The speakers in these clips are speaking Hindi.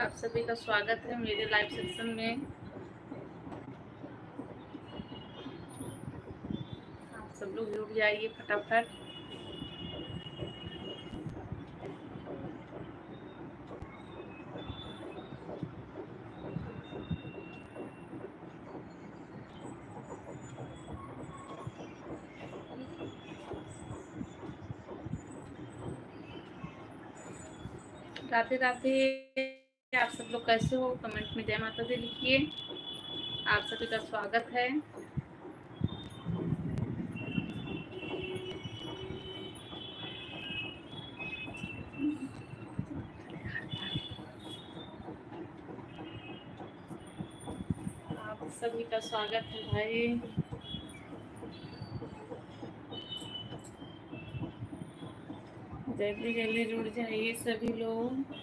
आप सभी का स्वागत है मेरे लाइव सेक्शन में। आप सब लोग जुड़ जाइए फटाफट। राधे राधे। आप सब लोग कैसे हो? कमेंट में जय माता दी लिखिए। आप सभी का स्वागत है। आप सभी का स्वागत है भाई। जल्दी जल्दी जुड़ जाइए सभी लोग।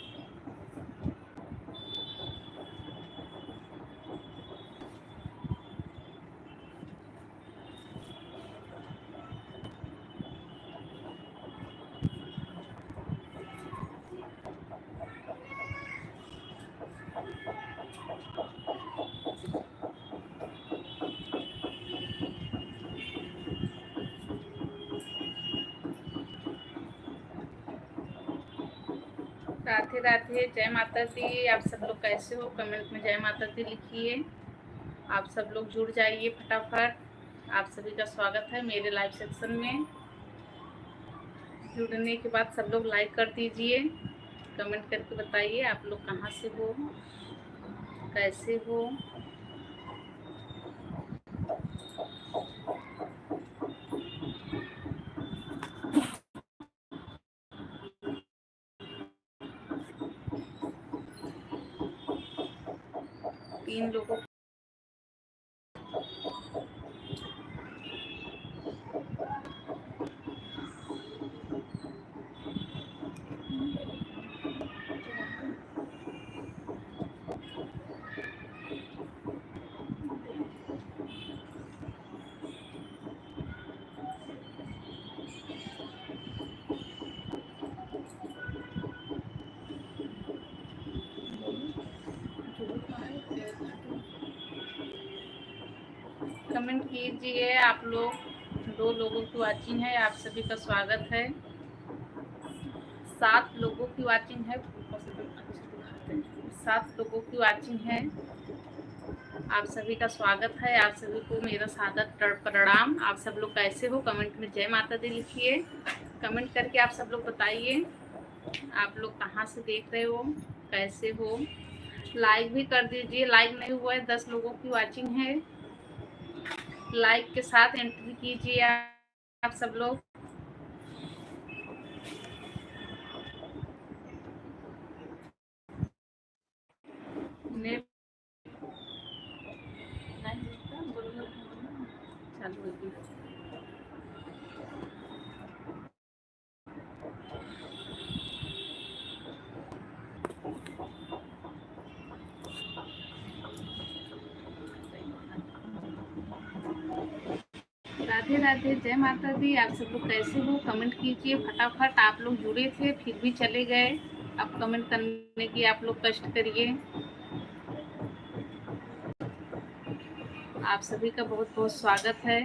राधे राधे, जय माता दी। आप सब लोग कैसे हो? कमेंट में जय माता दी लिखिए। आप सब लोग जुड़ जाइए फटाफट। आप सभी का स्वागत है मेरे लाइव सेक्शन में। जुड़ने के बाद सब लोग लाइक कर दीजिए। कमेंट करके बताइए आप लोग कहाँ से हो, कैसे हो। तीन लोगों कमेंट कीजिए। आप लोग 2 लोगों की वाचिंग है। आप सभी का स्वागत है। 7 लोगों की वाचिंग है। 7 लोगों की वाचिंग है। आप सभी का स्वागत है। आप सभी को मेरा सादर प्रणाम। आप सब लोग कैसे हो? कमेंट में जय माता दी लिखिए। कमेंट करके आप सब लोग बताइए आप लोग कहाँ से देख रहे हो, कैसे हो। लाइक भी कर दीजिए। लाइक नहीं हुआ है, 10 लोगों की वाचिंग है। लाइक के साथ एंट्री कीजिए आप सब लोग। नेट चालू होगी। राधे राधे, जय माता दी। आप सब लोग कैसे हो? कमेंट कीजिए फटाफट। आप लोग जुड़े थे फिर भी चले गए। अब कमेंट करने की आप लोग कष्ट करिए। आप सभी का बहुत बहुत स्वागत है।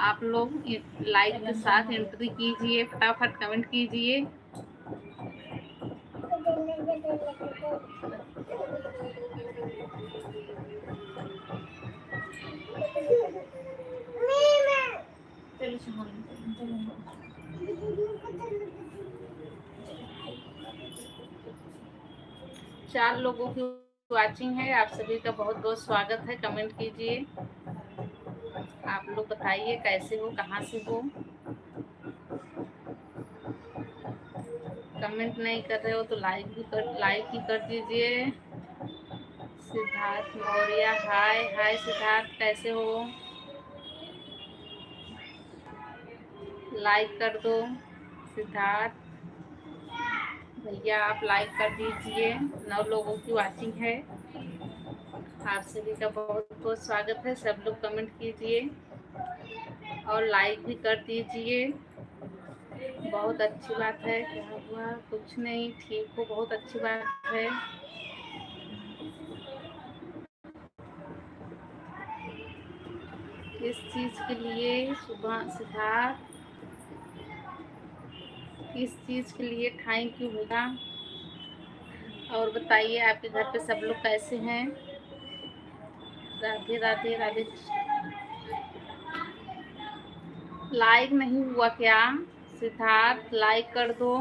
आप लोग लाइक के साथ एंट्री कीजिए, फटाफट कमेंट कीजिए। चार लोगों की वाचिंग है। आप सभी का बहुत बहुत स्वागत है। कमेंट कीजिए। आप लोग बताइए कैसे हो, कहाँ से हो। कमेंट नहीं कर रहे हो तो लाइक ही कर दीजिए। सिद्धार्थ मौर्य, हाय हाय सिद्धार्थ, कैसे हो? लाइक कर दो सिद्धार्थ भैया, आप लाइक कर दीजिए। 9 लोगों की वाचिंग है। आप सभी का बहुत बहुत स्वागत है। सब लोग कमेंट कीजिए और लाइक भी कर दीजिए। बहुत अच्छी बात है। क्या हुआ? कुछ नहीं, ठीक हो, बहुत अच्छी बात है। इस चीज़ के लिए सुबह सिद्धार्थ, किस चीज़ के लिए थैंक यू होगा। और बताइए आपके घर पे सब लोग कैसे हैं। राधे राधे राधे। लाइक नहीं हुआ क्या सिद्धार्थ? लाइक कर दो।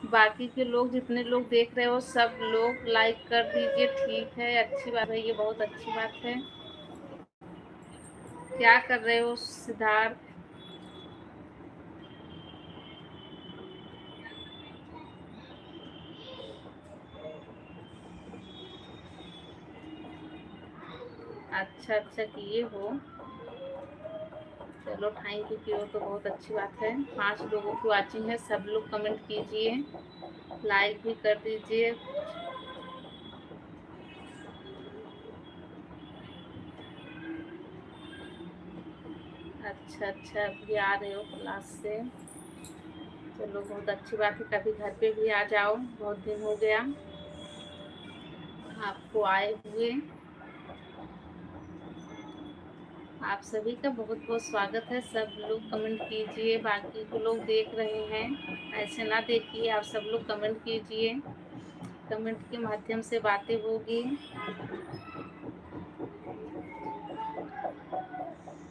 बाकी के लोग जितने लोग देख रहे हो सब लोग लाइक कर दीजिए। ठीक है, अच्छी बात है, ये बहुत अच्छी बात है। क्या कर रहे हो सिद्धार्थ? अच्छा अच्छा किए हो, चलो थैंक यू किए हो तो बहुत अच्छी बात है। 5 लोगों की वाचिंग है, सब लोग कमेंट कीजिए, लाइक भी कर दीजिए। अच्छा अच्छा, अभी आ रहे हो क्लास से, चलो बहुत अच्छी बात है। कभी घर पे भी आ जाओ, बहुत दिन हो गया आपको आए हुए। आप सभी का बहुत बहुत स्वागत है। सब लोग कमेंट कीजिए, बाकी के लोग देख रहे हैं, ऐसे ना देखिए, आप सब लोग कमेंट कीजिए, कमेंट के माध्यम से बातें होगी।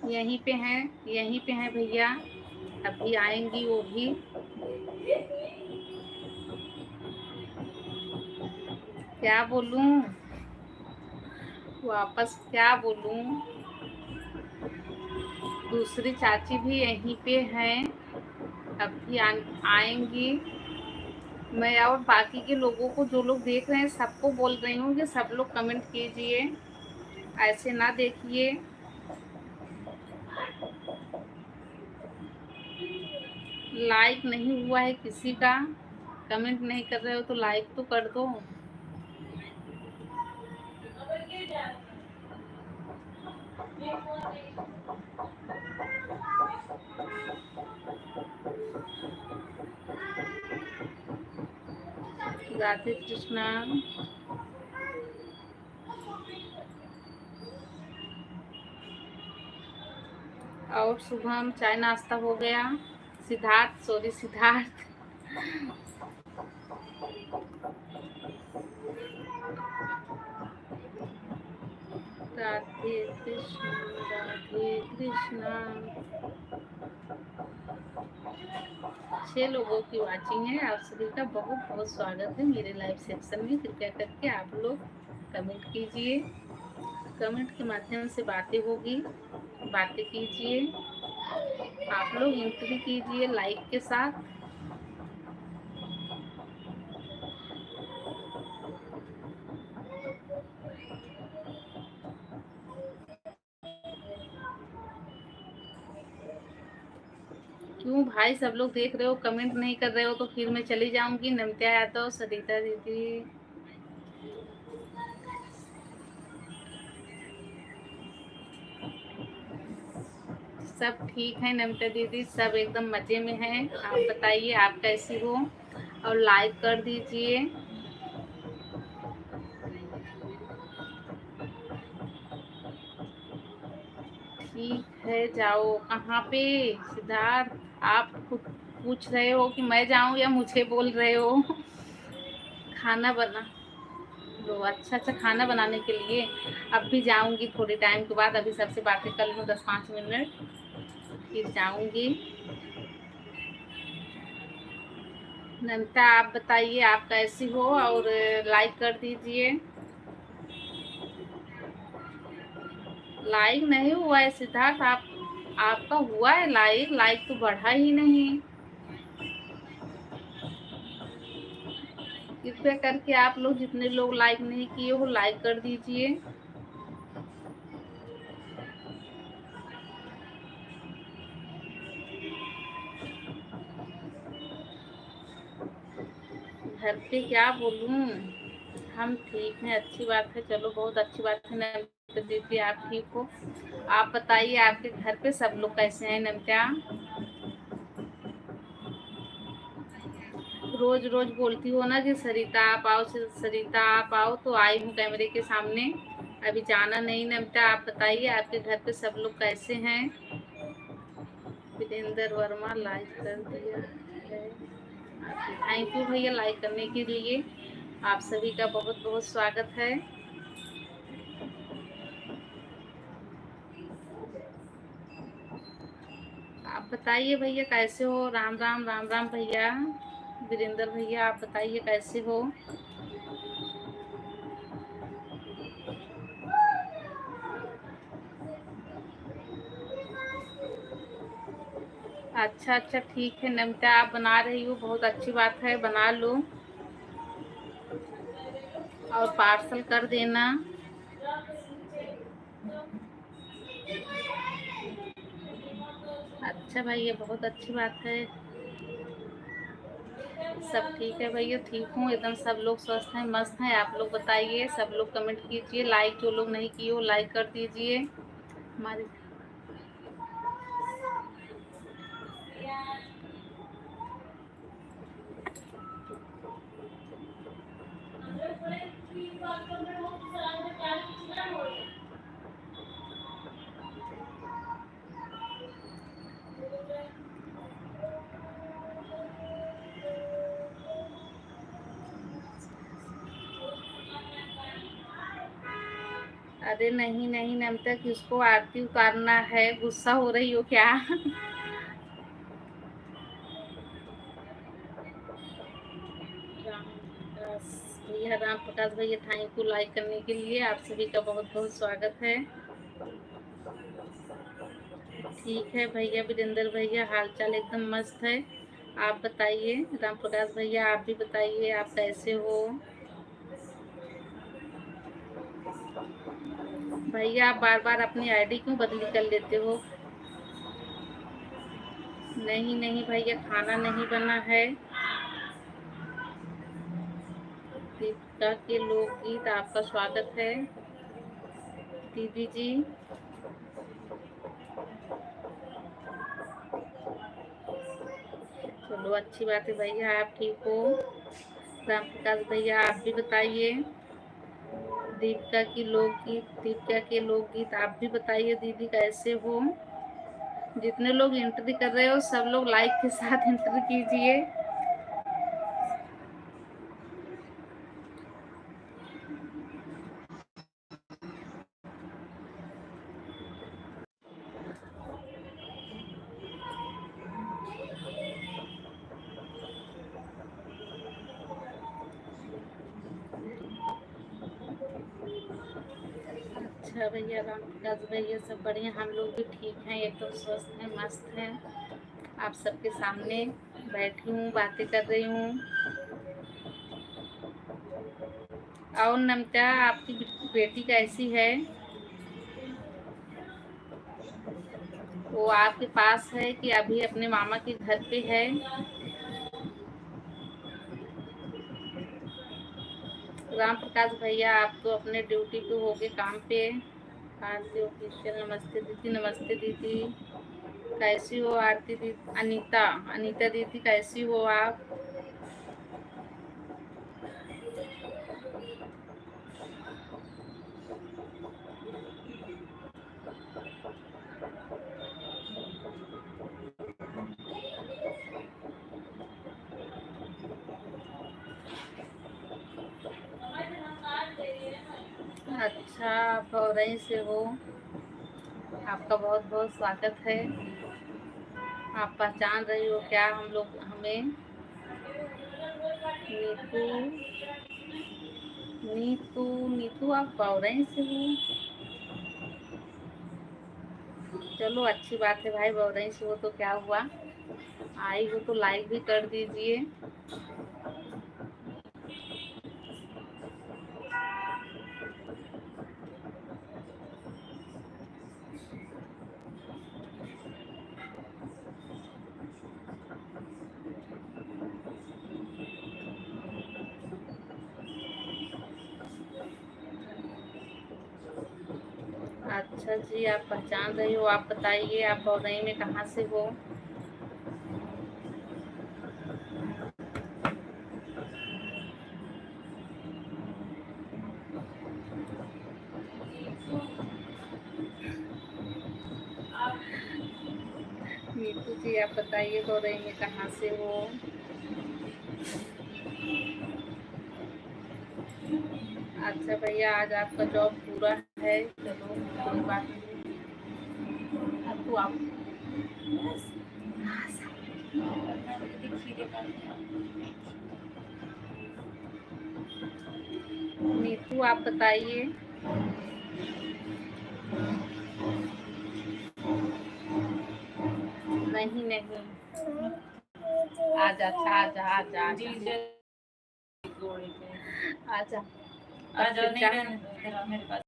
यहीं पे हैं, यहीं पे हैं भैया, अभी आएंगी वो भी। क्या बोलूं, वापस क्या बोलूं। दूसरी चाची भी यहीं पे हैं, अभी आएंगी। मैं और बाकी के लोगों को, जो लोग देख रहे हैं, सबको बोल रही हूँ कि सब लोग कमेंट कीजिए, ऐसे ना देखिए। लाइक नहीं हुआ है किसी का, कमेंट नहीं कर रहे हो तो लाइक तो कर दो। राधे कृष्णा। और सुबह चाय नाश्ता हो गया। सिद्धार्थ, सॉरी सिद्धार्थ। राधे कृष्णा, राधे कृष्णा। 6 लोगों की वाचिंग है, आप सभी का बहुत बहुत स्वागत है मेरे लाइव सेक्शन में। कृपया करके आप लोग कमेंट कीजिए, कमेंट के माध्यम से बातें होगी, बातें कीजिए। आप लोग एंट्री कीजिए लाइक के साथ। क्यों भाई, सब लोग देख रहे हो, कमेंट नहीं कर रहे हो तो फिर मैं चली जाऊंगी। नमिता यादव, सरिता दीदी, सब ठीक है। नमिता दीदी सब एकदम मजे में हैं। आप बताइए आप कैसी हो, और लाइक कर दीजिए। ठीक है, जाओ। कहाँ पे सिद्धार्थ? आप खुद पूछ रहे हो कि मैं जाऊं या मुझे बोल रहे हो? खाना बना लो, अच्छा अच्छा, खाना बनाने के लिए अब भी जाऊंगी थोड़े टाइम के बाद। अभी सबसे बातें कर लूँ 10-5 मिनट, फिर जाऊंगी। नमिता आप बताइए आप कैसी हो, और लाइक कर दीजिए। लाइक नहीं हुआ है सिद्धार्थ, आपका हुआ है लाइक? लाइक तो बढ़ा ही नहीं। कृपया करके आप लोग जितने लोग लाइक नहीं किए हो लाइक कर दीजिए। घर पे क्या बोलूं, हम ठीक हैं, अच्छी बात है, चलो बहुत अच्छी बात है। नमिता दीदी आप ठीक हो? आप बताइए आपके घर पे सब लोग कैसे हैं नमिता? रोज रोज बोलती हो ना कि सरिता आप आओ, सरिता आप आओ, तो आई हूँ कैमरे के सामने। अभी जाना नहीं नमता। आप बताइए आपके घर पे सब लोग कैसे हैं। वीरेंद्र वर्मा लाइक कर दिया है। थैंक यू भैया लाइक करने के लिए। आप सभी का बहुत बहुत स्वागत है। आप बताइए भैया कैसे हो। राम राम राम राम भैया। वीरेंद्र भैया आप बताइए कैसे हो। अच्छा अच्छा ठीक है नमिता, आप बना रही हो बहुत अच्छी बात है, बना लो और पार्सल कर देना। अच्छा भैया बहुत अच्छी बात है। सब ठीक है भैया, ठीक हूँ एकदम, सब लोग स्वस्थ हैं मस्त हैं। आप लोग बताइए, सब लोग कमेंट कीजिए, लाइक जो लोग नहीं किए हो लाइक कर दीजिए हमारे। अरे नहीं नहीं नमिता, किसको आरती उतारना है, गुस्सा हो रही हो क्या? राम प्रकाश भैया, राम प्रकाश भैया थैंक यू लाइक करने के लिए। आप सभी का बहुत बहुत स्वागत है। ठीक है भैया वीरेंद्र भैया, हाल चाल एकदम मस्त है। आप बताइए राम प्रकाश भैया, आप भी बताइए आप कैसे हो। भैया आप बार बार अपनी आईडी क्यों बदली कर लेते हो। नहीं नहीं भैया, खाना नहीं बना है। दीपिका के लोकगीत आपका स्वागत है दीदी जी। चलो अच्छी बात है भैया, आप ठीक हो। राम प्रकाश भैया आप भी बताइए। दीपिका के लोकगीत आप भी बताइए दीदी कैसे हो। जितने लोग एंट्री कर रहे हो सब लोग लाइक के साथ एंट्री कीजिए। अच्छा भैया राम प्रकाश भैया सब बढ़िया, हम लोग भी ठीक हैं एकदम स्वस्थ हैं मस्त हैं। आप सबके सामने बैठी हूँ बातें कर रही हूँ। और नमता आपकी बेटी कैसी है। वो आपके पास है कि अभी अपने मामा के घर पे है। राम प्रकाश भैया आप तो अपने ड्यूटी पे होगे काम पे। आरती ऑफिशियल नमस्ते दीदी, नमस्ते दीदी। कैसी हो आरती दीदी। अनीता अनीता दीदी कैसी हो आप। अच्छा आप बौरई से हो, आपका बहुत बहुत स्वागत है। आप पहचान रही हो क्या हम लोग हमें। नीतू नीतू नीतू आप बौरई से हो। चलो अच्छी बात है भाई, बौरई से हो तो क्या हुआ, आई हो तो लाइक भी कर दीजिए। अच्छा जी आप पहचान रही हो, आप बताइए आप बौरई में कहाँ से हो। जी आप बताइए बौरई में कहाँ से हो। अच्छा भैया आज आपका जॉब पूरा है, चलो कोई बात नहीं। अब तो आप नीतू आप बताइए। नहीं नहीं आजा आजा आजा आजा आजा आजा मेरे पास।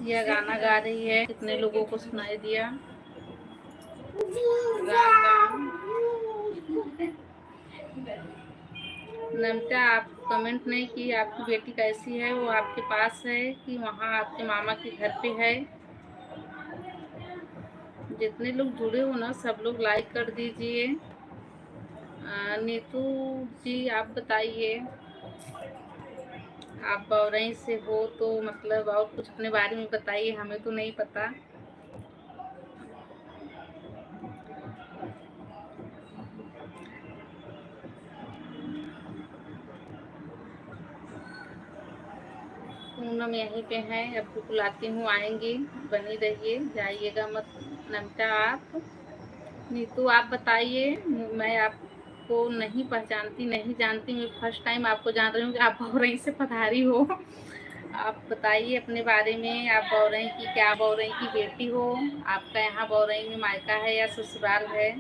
यह गाना गा रही है, कितने लोगों को सुनाई दिया। नमता आप कमेंट नहीं की, आपकी बेटी कैसी है, वो आपके पास है कि वहाँ आपके मामा के घर पे है। जितने लोग जुड़े हो ना सब लोग लाइक कर दीजिए। नीतू जी आप बताइए, आप बौरई से हो तो मतलब और कुछ अपने बारे में बताइए, हमें तो नहीं पता। पूनम यहीं पे हैं, अब बुलाती हूँ, आएंगी, बनी रहिए, जाइएगा मत। नमता आप। नीतू आप बताइए, मैं आपको नहीं पहचानती, नहीं जानती, मैं फर्स्ट टाइम आपको जान रही हूँ कि आप बौरई से पधारी हो। आप बताइए अपने बारे में, आप बौरई की क्या बौरई की बेटी हो, आपका यहाँ बौरई में मायका है या ससुराल है।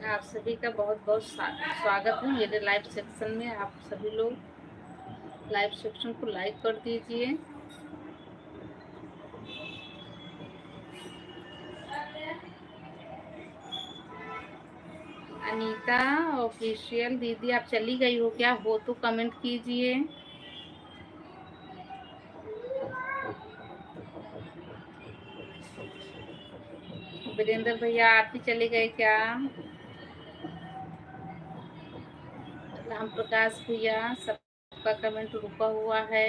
आप सभी का बहुत बहुत स्वागत है मेरे लाइव सेक्शन में। आप सभी लोग लाइव सेक्शन को लाइक कर दीजिए। अनीता ऑफिशियल दीदी आप चली गई हो क्या, हो तो कमेंट कीजिए। वीरेंद्र भैया आप ही चले गए क्या। राम प्रकाश भैया सबका कमेंट रुका हुआ है।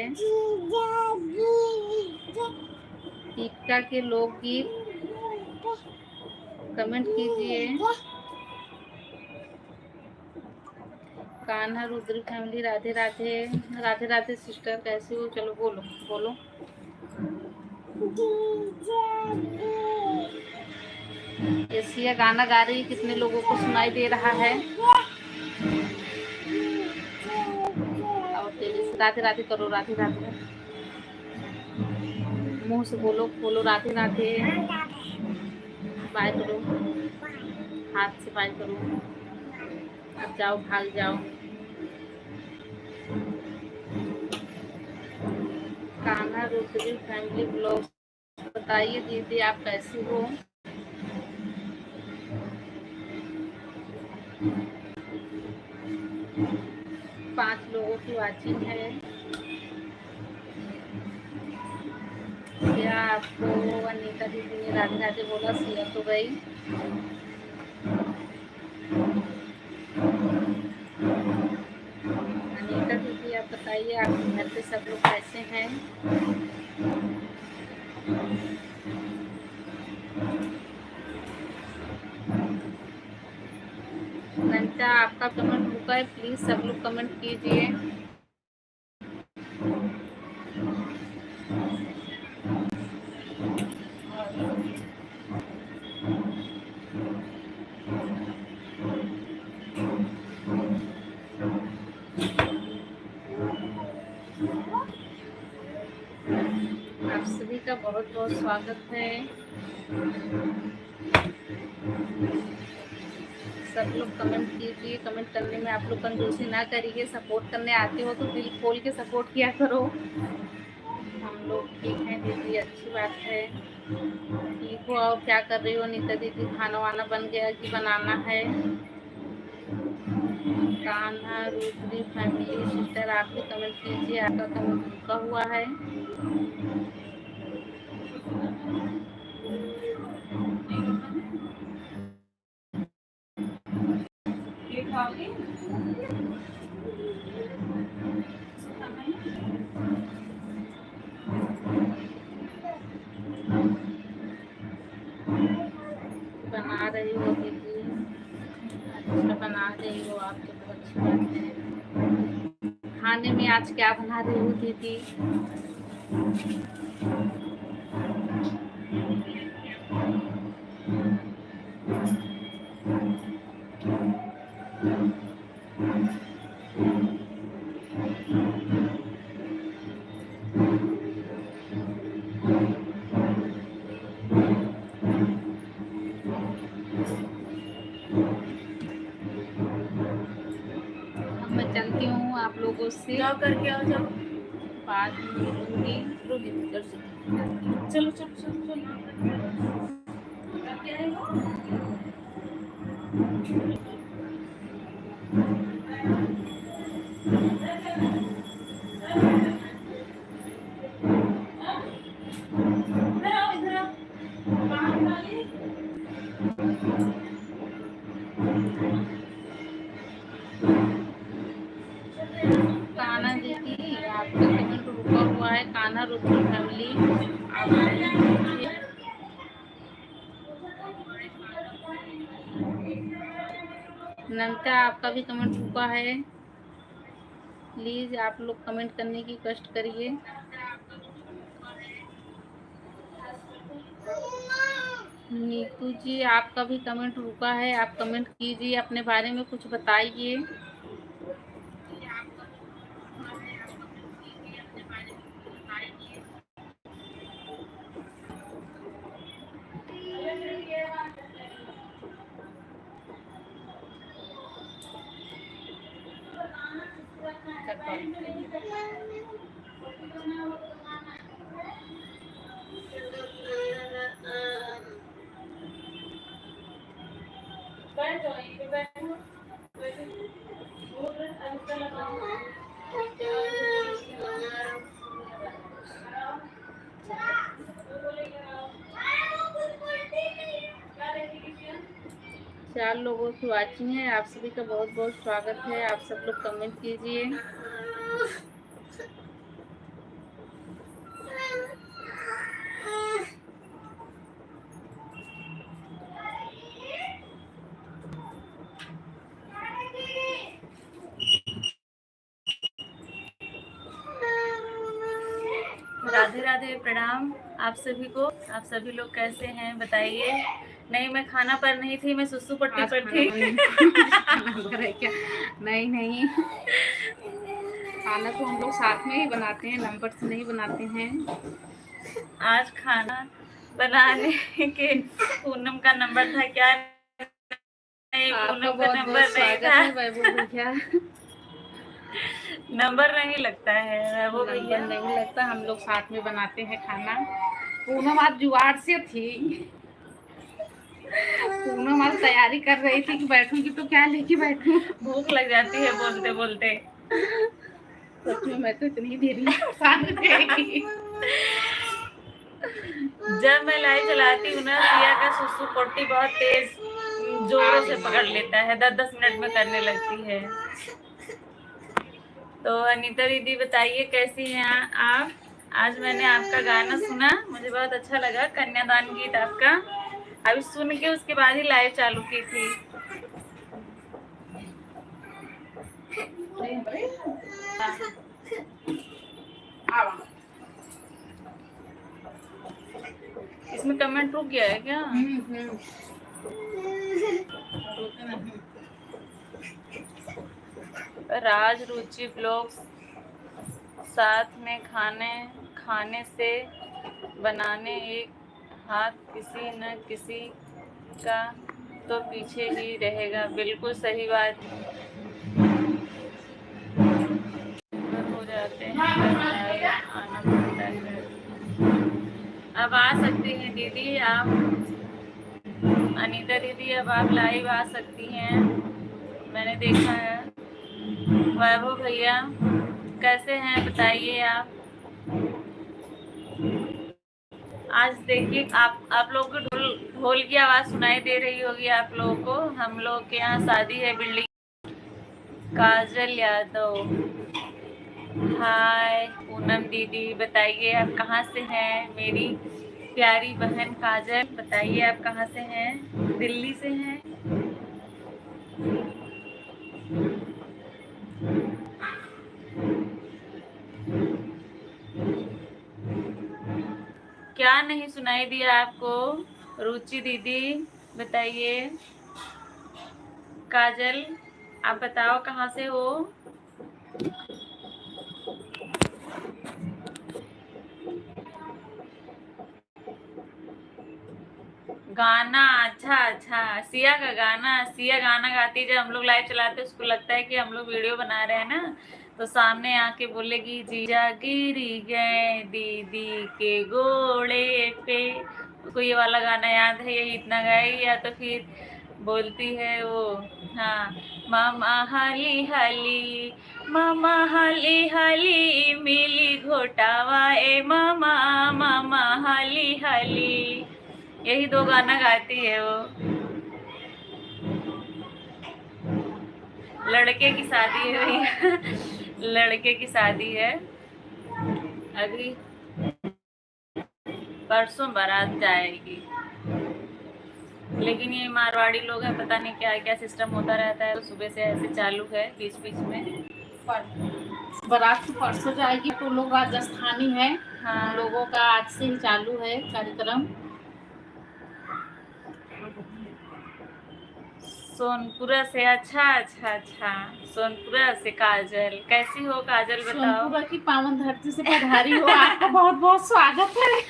दीपिका के लोकगीत कमेंट कीजिए। कान्हा रुद्री फैमिली राधे राधे। राधे राधे सिस्टर कैसी हो, चलो बोलो बोलो। एशिया गाना गा रही, कितने लोगों को सुनाई दे रहा है। और तेजी से राधे राधे करो, राधे राधे मुंह से बोलो, बोलो राधे राधे। बाय करो, हाथ से बाय करो। अब जाओ भाग जाओ। कान्हा रुद्री फैमिली ब्लॉग बताइए दीदी आप कैसी हो। पांच लोगों की वाचिंग है। क्या आपको अनीता दीदी ने राधे राधे बोला, सिया तो गई। अनीता दीदी आप बताइए आपके घर पे सब लोग कैसे हैं। नंटा आपका कमेंट रुका है, प्लीज सब लोग कमेंट कीजिए। आप सभी का बहुत बहुत स्वागत है। सब लोग कमेंट कीजिए, कमेंट करने में आप लोग कंजूसी ना करिए, सपोर्ट करने आते हो तो दिल खोल के सपोर्ट किया करो। हम लोग ठीक हैं दीदी, अच्छी बात है। ठीक हो, और क्या कर रही हो नीता दीदी, खाना वाना बन गया कि बनाना है। कान्हा रुद्री फैमिली सिस्टर आप भी कमेंट कीजिए, आपका कमेंट रुका हुआ है। बना रही हो दीदी, अच्छा बना रही हो आप तो बहुत अच्छी बात है। खाने में आज क्या बना रही हो दीदी? मैं चलती हूँ आप लोगों से, जाओ करके आओ, जाओ बाद में मिलूंगी। चलो चलो चलो चलो। कान्हा दीदी आपका कमेंट रुका हुआ है, कान्हा रुद्री फैमिली आप कमेंट कीजिए। नंता आपका भी कमेंट रुका है, प्लीज आप लोग कमेंट करने की कष्ट करिए। नीतू जी आपका भी कमेंट रुका है, आप कमेंट कीजिए, अपने बारे में कुछ बताइए। चार लोगों की वाचिंग है, आप सभी का बहुत बहुत स्वागत है। आप सब लोग कमेंट कीजिए। राधे राधे, प्रणाम आप सभी को। आप सभी लोग कैसे हैं बताइए। नहीं, मैं खाना पर नहीं थी, मैं सुसु पट्टी पर थी। क्या? नहीं नहीं, खाना तो हम लोग साथ में ही बनाते हैं, नंबर से नहीं बनाते हैं। आज खाना बनाने के पूनम का नंबर था क्या? नहीं, पूनम का नंबर नहीं था। नंबर नहीं लगता है वो भैया, नंबर नहीं लगता, हम लोग साथ में बनाते हैं खाना। पूनम आज जुगाड़ से थी, पूनम आज तैयारी कर रही थी कि बैठूंगी तो क्या लेके बैठूं। भूख लग जाती है बोलते बोलते। सच में मैं तो इतनी देरी परेशान गई। जब मैं लाइव चलाती हूँ ना, सिया का सुसु पोटी बहुत तेज जोरों से पकड़ लेता है, 10-10 मिनट में करने लगती है। तो अनीता दीदी बताइए कैसी हैं आप? आज मैंने आपका गाना सुना, मुझे बहुत अच्छा लगा, कन्यादान गीत आपका। अभी सुन के उसके बाद ही लाइव चालू की थी। इसमें कमेंट रुक गया है क्या? राज रुचि ब्लॉग्स, साथ में खाने से बनाने एक हाथ किसी न किसी का तो पीछे ही रहेगा। बिल्कुल सही बात हो जाते हैं, आनंद होता है। अब आ सकती हैं दीदी आप, अनीता दीदी अब आप लाइव आ सकती हैं। मैं मैंने देखा है। वैभव भैया कैसे हैं बताइए आप। आज देखिए आप लोगों को ढोल की आवाज सुनाई दे रही होगी आप लोगों को। हम लोग के यहाँ शादी है बिल्डिंग। काजल यादव, हाय पूनम दीदी, बताइए आप कहाँ से हैं। मेरी प्यारी बहन काजल, बताइए आप कहाँ से हैं। दिल्ली से हैं। क्या नहीं सुनाई दिया आपको। रुचि दीदी बताइए। काजल आप बताओ कहाँ से हो। गाना, अच्छा अच्छा, सिया का गाना। सिया गाना गाती है जब हम लोग लाइव चलाते हैं, उसको लगता है कि हम लोग वीडियो बना रहे हैं ना, तो सामने आके बोलेगी जीजा गिरी गए दीदी के घोड़े पे। उसको ये वाला गाना याद है, यही इतना गाएगी। या तो फिर बोलती है वो, हाँ, मामा हाली हाली, मामा हाली हाली, मिली घोटावा ए मामा, मामा हाली हाली। यही दो गाना गाती है वो। लड़के की शादी है भैया। लड़के की शादी है अभी, परसों बारात जाएगी। लेकिन ये मारवाड़ी लोग हैं, पता नहीं क्या क्या सिस्टम होता रहता है, तो सुबह से ऐसे चालू है बीच बीच में। बारात तो परसों जाएगी। तो लोग राजस्थानी है, हाँ। हम लोगों का आज से ही चालू है कार्यक्रम। सोनपुरा से, अच्छा अच्छा अच्छा, सोनपुरा से। काजल कैसी हो काजल बताओ। सोनपुरा की पावन धरती से पधारी हो, आपका बहुत बहुत स्वागत है।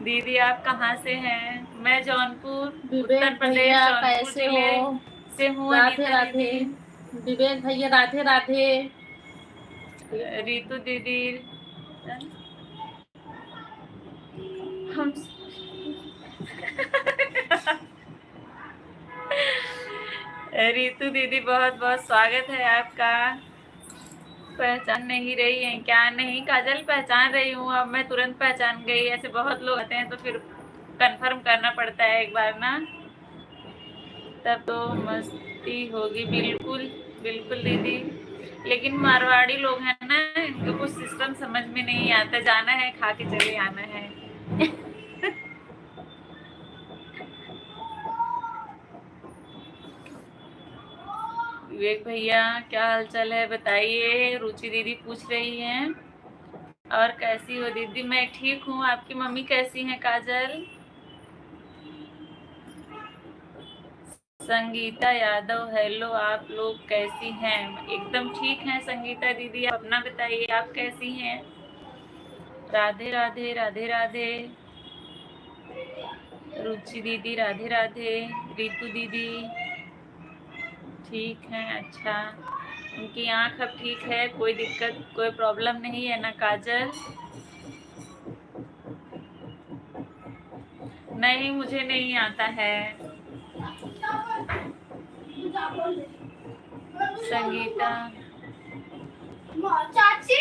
दीदी आप कहाँ से हैं। मैं जौनपुर उत्तर विवेक प्रदेश भैया जौनपुर कैसे जिले हो। से हूँ। राधे अनीता राधे। दीदी, विवेक भैया राधे राधे। रीतू दीदी, हम रीतू दीदी बहुत बहुत स्वागत है आपका। पहचान नहीं रही है क्या। नहीं काजल पहचान रही हूँ, अब मैं तुरंत पहचान गई। ऐसे बहुत लोग आते हैं तो फिर कंफर्म करना पड़ता है एक बार ना, तब तो मस्ती होगी। बिल्कुल बिल्कुल दीदी। लेकिन मारवाड़ी लोग हैं ना, इनको कुछ सिस्टम समझ में नहीं आता। जाना है खा के चले आना है। विवेक भैया क्या हालचाल है बताइए। रुचि दीदी पूछ रही हैं और कैसी हो दीदी। मैं ठीक हूँ। आपकी मम्मी कैसी हैं काजल। संगीता यादव हेलो, आप लोग कैसी हैं। एकदम ठीक हैं संगीता दीदी, आप अपना बताइए आप कैसी हैं। राधे राधे राधे राधे। रुचि दीदी राधे राधे। रीतू दीदी ठीक है, अच्छा। उनकी आँख अब ठीक है, कोई दिक्कत कोई प्रॉब्लम नहीं है ना काजल। नहीं मुझे नहीं आता है। संगीता चाची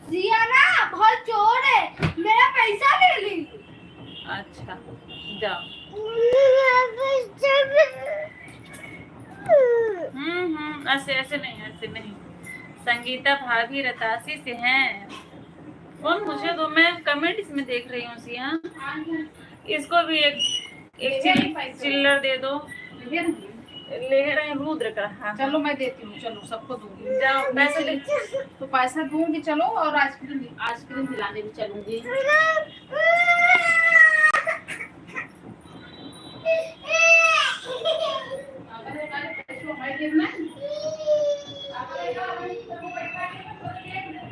सिया ना बहुत चोर है, मेरा पैसा ले ली। अच्छा जाओ। ऐसे ऐसे नहीं, ऐसे नहीं। संगीता भाभी रतासी से हैं। कौन मुझे दो, मैं कमेंट इसमें देख रही हूँ सिया। इसको भी एक चिल्लर दे दो। ले रहे हैं रुद्र का। हाँ चलो मैं देती हूँ, चलो सबको दूंगी। जाओ पैसे दे। तो पैसा दूंगी चलो, और आइसक्रीम दिलाने भी चलूंगी।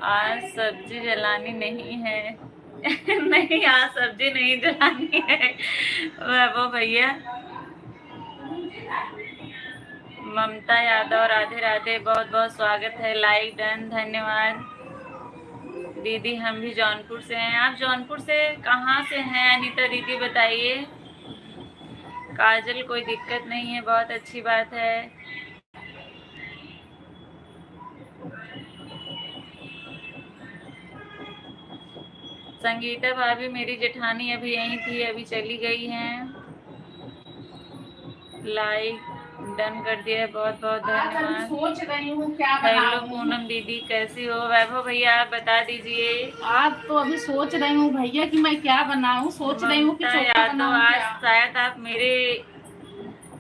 आज सब्जी जलानी नहीं है। नहीं आज सब्जी नहीं जलानी है वैभव भैया। ममता यादव राधे राधे, बहुत बहुत स्वागत है। लाइक डन, धन्यवाद दीदी। हम भी जौनपुर से हैं। आप जौनपुर से कहाँ से हैं अनीता दीदी बताइए। काजल कोई दिक्कत नहीं है, बहुत अच्छी बात है। संगीता भाभी मेरी जेठानी अभी यहीं थी, अभी चली गई हैं। लाइक डन कर दिया है, बहुत बहुत धन्यवाद। सोच रही हूँ क्या हेलो बनाऊं। पूनम दीदी कैसी हो? वैभव भैया आप बता दीजिए। आज तो अभी सोच रही हूँ भैया कि मैं क्या बनाऊं, सोच रही हूँ कि ममता चोखा यादव बनाऊं आज क्या। शायद आप मेरे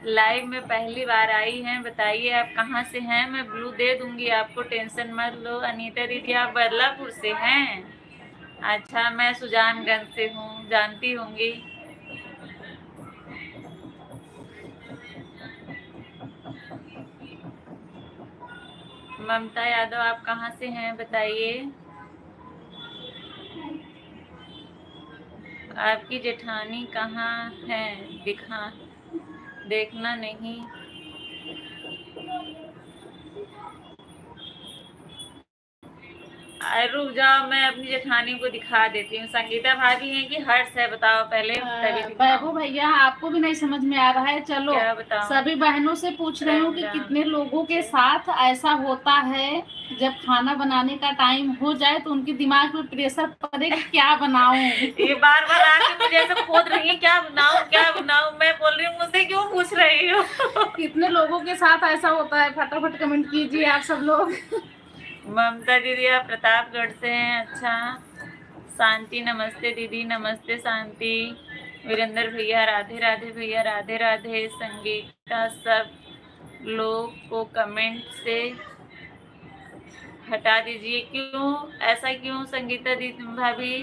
लाइव में पहली बार आई हैं, बताइए आप कहाँ से हैं? मैं ब्लू दे दूंगी आपको, टेंशन मत लो। अनीता दीदी आप बदलापुर से हैं? अच्छा, मैं सुजानगंज से हूँ, जानती होंगी। ममता यादव आप कहाँ से हैं बताइए। आपकी जेठानी कहाँ है? देखना नहीं। रुक जाओ, मैं अपनी जेठानी को दिखा देती हूँ। संगीता भाभी हैं कि हर्ष है? बताओ पहले तभी दिखाऊं। वैभव भैया आपको भी नहीं समझ में आ रहा है, चलो क्या बताऊं? सभी बहनों से पूछ रही हूँ कि रंजन। कितने लोगों के साथ ऐसा होता है जब खाना बनाने का टाइम हो जाए तो उनके दिमाग में प्रेशर पड़े कि क्या बनाऊं। ये बार बार आके मुझे ऐसे खोद रही है, क्या बनाऊं क्या बनाऊं। मैं बोल रही हूँ मुझसे क्यों पूछ रही हो? कितने लोगों के साथ ऐसा होता है, फटाफट कमेंट कीजिए आप सब लोग। ममता दीदी आप प्रतापगढ़ से हैं? अच्छा। शांति नमस्ते दीदी, नमस्ते शांति। वीरेंद्र भैया राधे राधे, भैया राधे राधे। संगीता सब लोग को कमेंट से हटा दीजिए। क्यों ऐसा क्यों संगीता दीदी भाभी?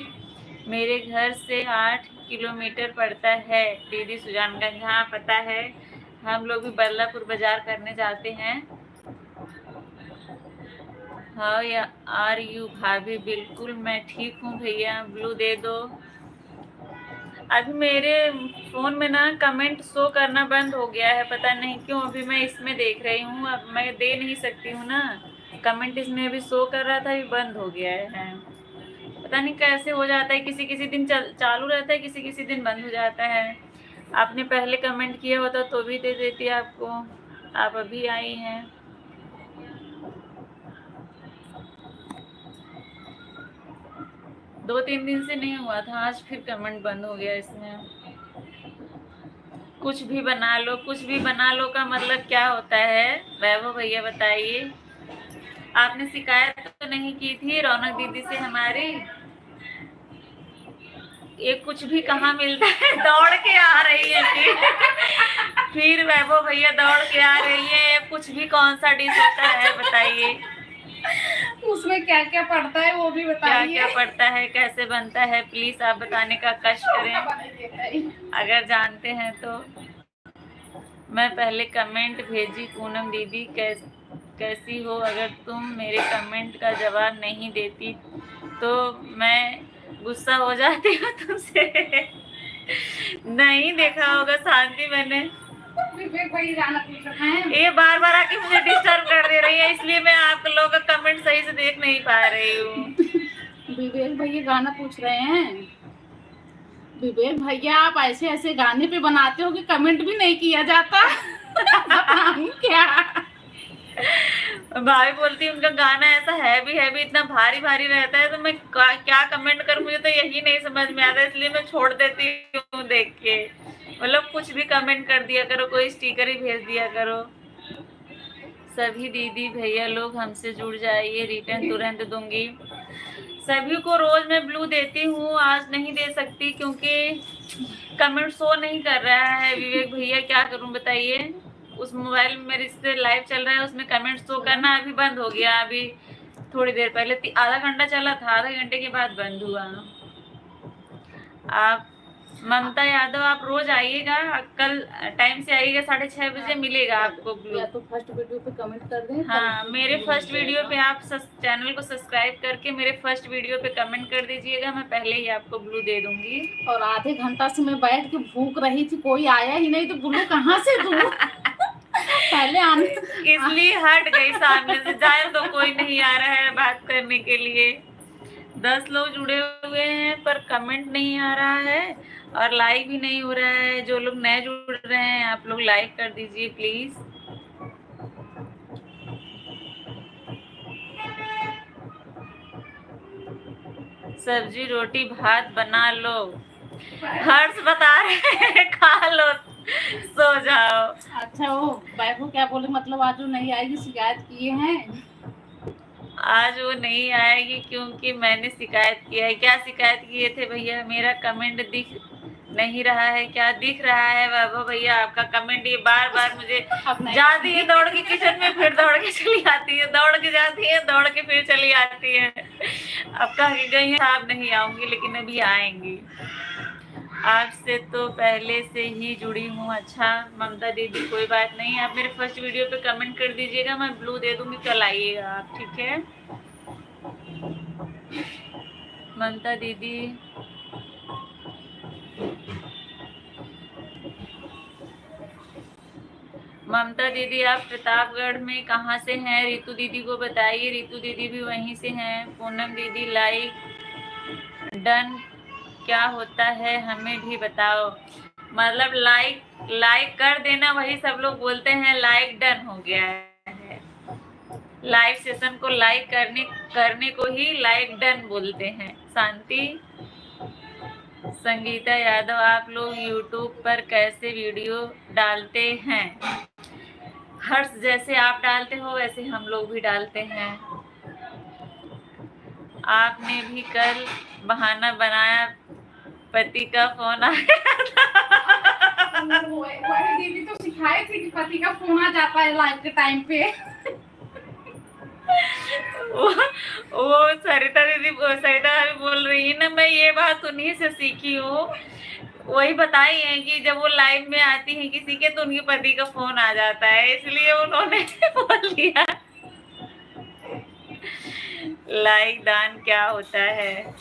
मेरे घर से 8 किलोमीटर पड़ता है दीदी सुजानगंज। हाँ पता है, हम लोग भी बल्लापुर बाजार करने जाते हैं। हाउ आर यू भाभी? बिल्कुल मैं ठीक हूँ भैया, ब्लू दे दो। अभी मेरे फोन में ना कमेंट शो करना बंद हो गया है, पता नहीं क्यों। अभी मैं इसमें देख रही हूँ, अब मैं दे नहीं सकती हूँ ना कमेंट। इसमें अभी शो कर रहा था, अभी बंद हो गया है। पता नहीं कैसे हो जाता है, किसी किसी दिन चालू रहता है, किसी किसी दिन बंद हो जाता है। आपने पहले कमेंट किया होता तो भी दे देती आपको, आप अभी आई हैं। दो तीन दिन से नहीं हुआ था, आज फिर कमेंट बंद हो गया इसमें। कुछ भी बना लो, कुछ भी बना लो का मतलब क्या होता है वैभव भैया बताइए। आपने शिकायत तो नहीं की थी रौनक दीदी से हमारी? ये कुछ भी कहाँ मिलता है, दौड़ के आ रही है फिर वैभव भैया दौड़ के आ रही है। कुछ भी कौन सा डिश होता है बताइए? उसमें क्या क्या पड़ता है वो भी बताइए। क्या क्या पड़ता है, कैसे बनता है, प्लीज आप बताने का कष्ट करें अगर जानते हैं तो। मैं पहले कमेंट भेजी पूनम दीदी कैसी हो? अगर तुम मेरे कमेंट का जवाब नहीं देती तो मैं गुस्सा हो जाती हूँ तुमसे। नहीं देखा होगा शांति मैंने। ये बार बार आके मुझे डिस्टर्ब कर दे रही है, इसलिए मैं आप लोगों का कमेंट सही से देख नहीं पा रही हूँ। विवेक भैया गाना पूछ रहे हैं। विवेक भैया आप ऐसे ऐसे गाने पे बनाते हो कि कमेंट भी नहीं किया जाता। क्या भाभी बोलती है उनका गाना ऐसा हैवी इतना भारी भारी रहता है, तो मैं क्या कमेंट करूं, मुझे तो यही नहीं समझ में आता, इसलिए मैं छोड़ देती हूँ देख के। मतलब कुछ भी कमेंट कर दिया करो, कोई स्टिकर ही भेज दिया करो। सभी दीदी भैया लोग हमसे जुड़ जाइए, रिटर्न तुरंत दूंगी। सभी को रोज मैं ब्लू देती हूँ, आज नहीं दे सकती क्योंकि कमेंट शो नहीं कर रहा है। विवेक भैया क्या करूँ बताइए? उस मोबाइल में मेरे से लाइव चल रहा है, उसमें कमेंट शो करना अभी बंद हो गया। अभी थोड़ी देर पहले आधा घंटा चला था, आधा घंटे के बाद बंद हुआ। आप ममता यादव आप रोज आइएगा, कल टाइम से आइएगा, 6:30 बजे मिलेगा आपको ब्लू। या तो फर्स्ट वीडियो पे कमेंट कर दें। हाँ मेरे फर्स्ट वीडियो पे आप चैनल को सब्सक्राइब करके मेरे फर्स्ट वीडियो पे कमेंट कर दीजिएगा, मैं पहले ही आपको ब्लू दे दूंगी। और आधे घंटा से मैं बैठ के भूख रही थी, कोई आया ही नहीं, तो ब्लू कहाँ से दूँ? पहले आने इसलिए हट गई सामने से, जाए तो कोई नहीं आ रहा है बात करने के लिए। 10 लोग जुड़े हुए हैं पर कमेंट नहीं आ रहा है। और लाइक भी नहीं हो रहा है। जो लोग नए जुड़ रहे हैं आप लोग लाइक कर दीजिए प्लीज। सब्जी रोटी भात बना लो। हर्ष बता रहे हैं खा लो सो जाओ। अच्छा वो वैभव क्या बोले, मतलब आज वो नहीं आएगी, शिकायत किए हैं। आज वो नहीं आएगी क्योंकि मैंने शिकायत किया है। क्या शिकायत किए थे भैया? मेरा कमेंट दिख नहीं रहा है क्या? दिख रहा है वैभव भैया आपका कमेंट। ये बार बार मुझे जाती है दौड़ के किचन में, फिर दौड़ के चली आती है, दौड़ के जाती है, दौड़ के फिर चली आती है। अब कह के गई है आप नहीं आऊंगी, लेकिन अभी आएंगी। आपसे तो पहले से ही जुड़ी हूँ। अच्छा ममता दीदी कोई बात नहीं, आप मेरे फर्स्ट वीडियो पे कमेंट कर दीजिएगा, मैं ब्लू दे दूंगी, कल आइएगा आप, ठीक है ममता दीदी। ममता दीदी आप प्रतापगढ़ में कहाँ से हैं? रितु दीदी को बताइए, रितु दीदी भी वहीं से हैं। पूनम दीदी लाइक डन क्या होता है हमें भी बताओ। मतलब लाइक कर देना, वही सब लोग बोलते हैं लाइक डन हो गया है। लाइव सेशन को लाइक करने को ही लाइक डन बोलते हैं। शांति संगीता यादव आप लोग यूट्यूब पर कैसे वीडियो डालते हैं? हर्ष जैसे आप डालते हो वैसे हम लोग भी डालते हैं। आपने भी कल बहाना बनाया पति का फोन आ गया वही दीदी तो सिखाए थे कि पति का फोन आ जाता है लाइव के टाइम पे। वो सरिता दीदी बोल रही है ना, मैं ये बात उन्हीं से सीखी हूँ। वही बताई है कि जब वो लाइव में आती है किसी के तो उनके पति का फोन आ जाता है, इसलिए उन्होंने बोल दिया। लाइक दान क्या होता है?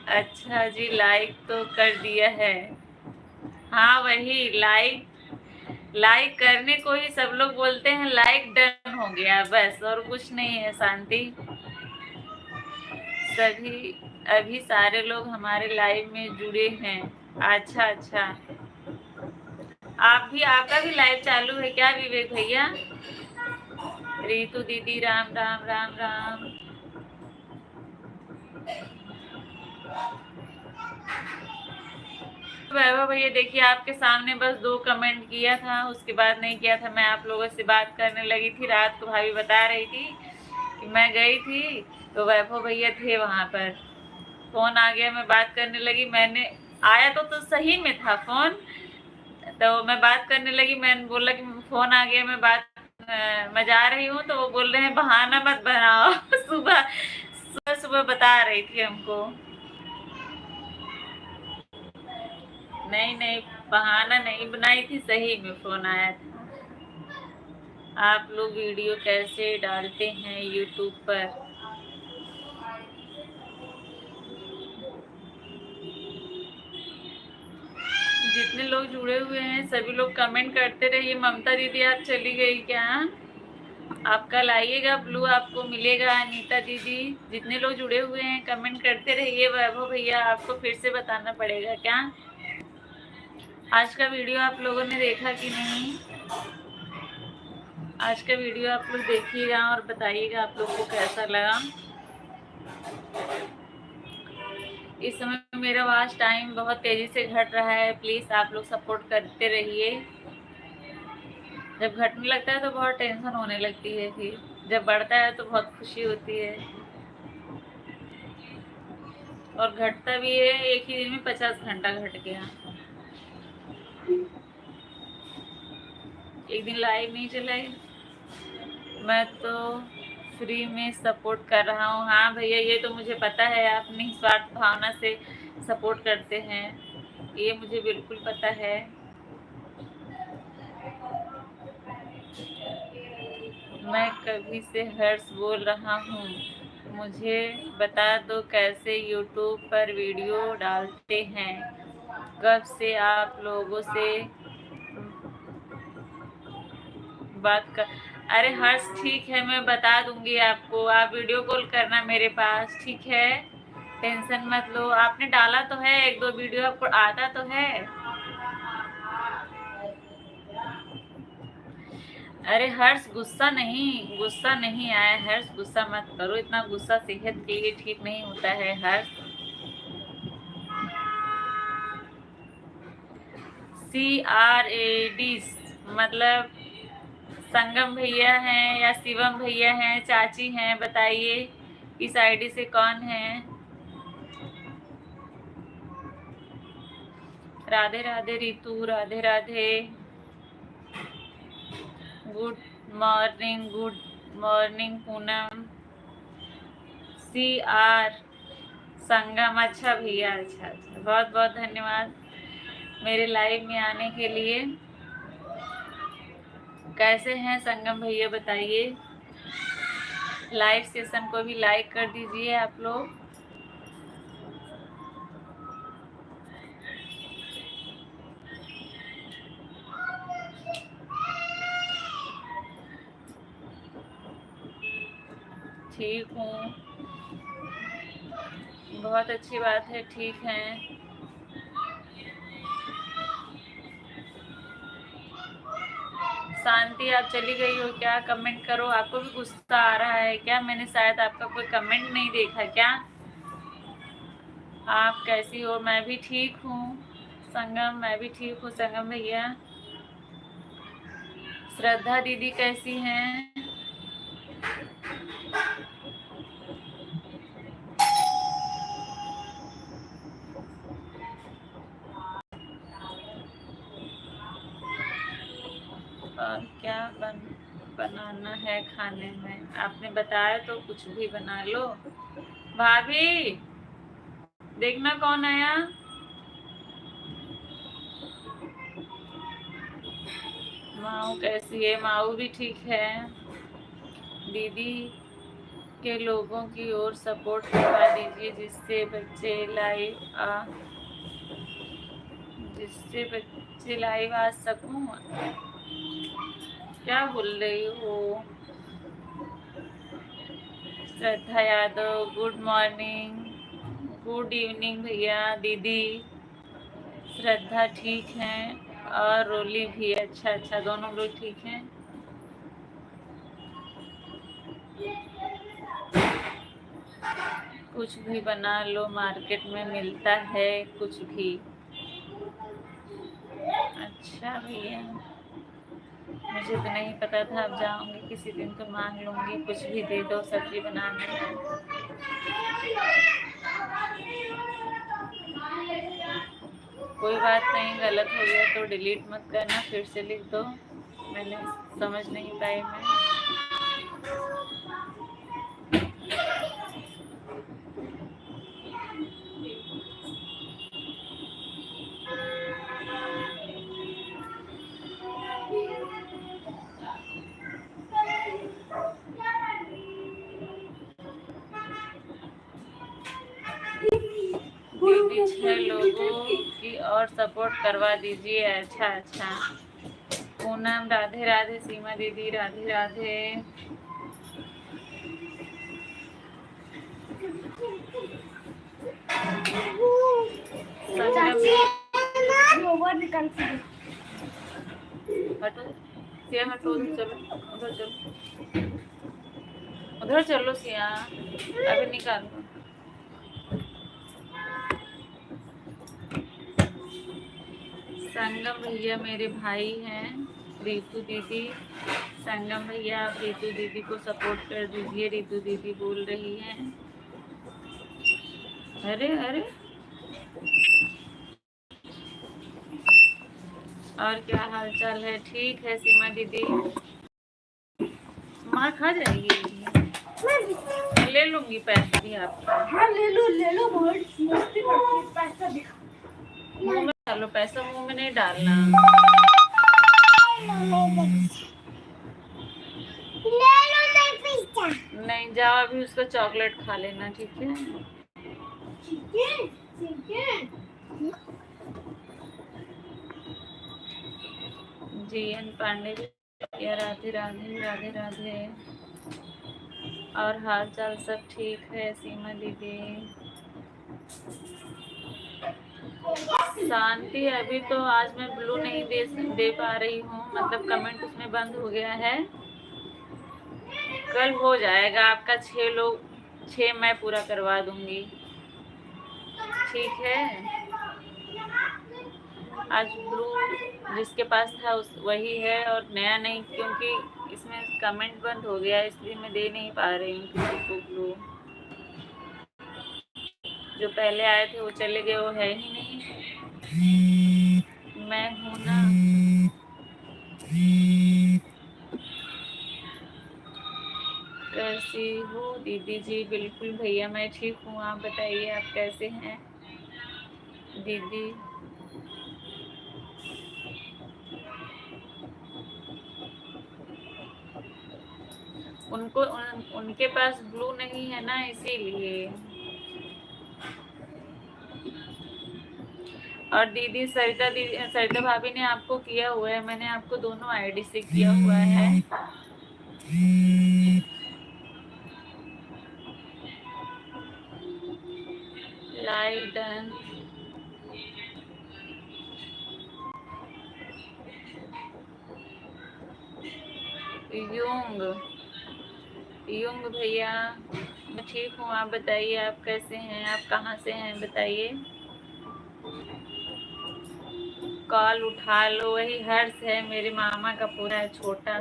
अच्छा जी लाइक तो कर दिया है। हाँ वही लाइक करने को ही सब लोग बोलते हैं लाइक डन हो गया, बस और कुछ नहीं है। शांति सभी अभी सारे लोग हमारे लाइव में जुड़े हैं। अच्छा आपका भी लाइव चालू है क्या विवेक भैया? रितु दीदी राम राम राम राम। वैभव भैया देखिए आपके सामने बस 2 कमेंट किया था, उसके बाद नहीं किया था। मैं आप लोगों से बात करने लगी थी, रात को भाभी बता रही थी कि मैं गई थी तो वैभव भैया थे वहाँ पर। फोन आ गया, मैं बात करने लगी, मैंने आया तो सही में था फोन, तो मैं बात करने लगी, मैंने बोला कि फोन आ गया, मैं जा रही हूँ, तो वो बोल रहे हैं बहाना मत बनाओ। सुबह बता रही थी हमको। नहीं बहाना नहीं बनाई थी, सही में फोन आया था। आप लोग वीडियो कैसे डालते हैं यूट्यूब पर? जितने लोग जुड़े हुए हैं सभी लोग कमेंट करते रहिए। ममता दीदी आप चली गई क्या? आप कल आइएगा, ब्लू आपको मिलेगा। अनीता दीदी जितने लोग जुड़े हुए हैं कमेंट करते रहिए। वैभव भैया आपको फिर से बताना पड़ेगा क्या? आज का वीडियो आप लोगों ने देखा कि नहीं? आज का वीडियो आप लोग देखिएगा और बताइएगा आप लोग को कैसा लगा। इस समय मेरा वॉच टाइम बहुत तेजी से घट रहा है, प्लीज आप लोग सपोर्ट करते रहिए। जब घटने लगता है तो बहुत टेंशन होने लगती है, फिर जब बढ़ता है तो बहुत खुशी होती है। और घटता भी है, एक ही दिन में 50 घंटा घट गया। एक दिन लाइव नहीं चलाई, मैं तो फ्री में सपोर्ट कर रहा हूँ। हाँ भैया ये तो मुझे पता है, आप निस्वार्थ भावना से सपोर्ट करते हैं, ये मुझे बिल्कुल पता है। मैं कभी से हर्ष बोल रहा हूँ, मुझे बता दो कैसे यूट्यूब पर वीडियो डालते हैं? कब से आप लोगों से बात कर। अरे हर्ष ठीक है, मैं बता दूंगी आपको, आप वीडियो कॉल करना मेरे पास, ठीक है? टेंशन मत लो, आपने डाला तो है, एक दो वीडियो आपको आता तो है। अरे हर्ष गुस्सा नहीं आया हर्ष, गुस्सा मत करो, इतना गुस्सा सेहत के लिए ठीक नहीं होता है हर्ष। CRAD मतलब संगम भैया हैं या शिवम भैया हैं, चाची हैं, बताइए इस आईडी से कौन है। Radhe Radhe Ritu, Radhe Radhe, good morning Poonam. CR संगम, अच्छा भैया, अच्छा अच्छा, बहुत बहुत धन्यवाद मेरे लाइव में आने के लिए। कैसे हैं संगम भैया बताइए, लाइव सेशन को भी लाइक कर दीजिए आप लोग। ठीक हूँ, बहुत अच्छी बात है, ठीक है। शांति आप चली गई हो क्या? कमेंट करो, आपको भी गुस्सा आ रहा है क्या? मैंने शायद आपका कोई कमेंट नहीं देखा क्या? आप कैसी हो? मैं भी ठीक हूँ संगम, मैं भी ठीक हूँ संगम भैया। श्रद्धा दीदी कैसी हैं? और क्या बनाना है खाने में? आपने बताया तो कुछ भी बना लो। भाभी देखना कौन आया। माऊ कैसी है? माऊ भी ठीक है। दीदी के लोगों की ओर सपोर्ट करवा दीजिए जिससे बच्चे लाइव आ सकूं। क्या बोल रही हो? Shraddha Yadav, good morning, good evening भैया दीदी। श्रद्धा ठीक हैं और रोली भी, अच्छा अच्छा, दोनों लोग ठीक हैं। कुछ भी बना लो, मार्केट में मिलता है कुछ भी। अच्छा भैया, मुझे तो नहीं पता था, अब जाऊंगी किसी दिन तो मांग लूंगी, कुछ भी दे दो सब्जी बनाने में। कोई बात नहीं, गलत हो गया तो डिलीट मत करना, फिर से लिख दो, मैंने समझ नहीं पाई मैं। दीदी 6 लोगों की और सपोर्ट करवा दीजिए। अच्छा अच्छा, पूनम राधे राधे, सीमा दीदी राधे राधे। हटो सिया, हटो, उधर चलो, उधर चलो, उधर चलो सिया, अभी निकालो। संगम भैया मेरे भाई हैं, रितु दीदी। संगम भैया आप रितु दीदी को सपोर्ट कर दीजिए, रितु दीदी बोल रही हैं। अरे अरे, और क्या हाल चाल है? ठीक है सीमा दीदी। मार खा जाएगी, ले लूंगी पैसे भी आपका। हाँ ले लो, बहुत मस्ती करती है, पैसा दिखा। मुंह में डालो पैसा, मुंह में नहीं डालना। नहीं जाओ, अभी उसका चॉकलेट खा लेना, ठीक है? ठीक है, ठीक है। GN पांडे जी, राधे राधे, राधे राधे। और हाल चाल सब ठीक है सीमा दीदी? शांति, अभी तो आज मैं ब्लू नहीं दे पा रही हूँ, मतलब कमेंट उसमें बंद हो गया है। कल हो जाएगा आपका 6 मैं पूरा करवा दूंगी, ठीक है। आज ब्लू जिसके पास था वही है और नया नहीं, क्योंकि इसमें कमेंट बंद हो गया इसलिए मैं दे नहीं पा रही हूँ किसी को ब्लू। जो पहले आए थे वो चले गए, वो है ही नहीं। मैं हूँ ना। कैसी हो दीदी जी? बिल्कुल भैया मैं ठीक हूँ, आप बताइए आप कैसे हैं दीदी? उनके पास ब्लू नहीं है ना, इसीलिए। और दीदी सरिता भाभी ने आपको किया हुआ है, मैंने आपको दोनों आईडी से किया हुआ है। Like done. युंग भैया मैं ठीक हूँ, आप बताइए आप कैसे हैं, आप कहाँ से हैं बताइए। कॉल उठा लो, वही हर्ष है मेरे मामा का पूरा छोटा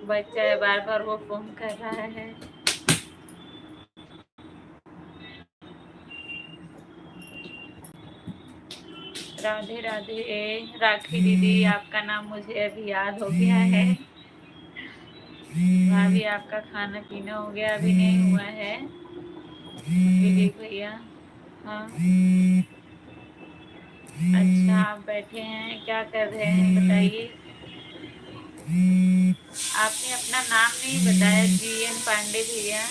बच्चा है, बार बार वो फोन कर रहा है। राधे राधे। राखी दीदी आपका नाम मुझे अभी याद हो गया है। भाभी आपका खाना पीना हो गया? अभी नहीं हुआ है विवेक भैया। हाँ अच्छा, आप बैठे हैं, क्या कर रहे हैं बताइए। आपने अपना नाम नहीं बताया, GN पांडे भैया।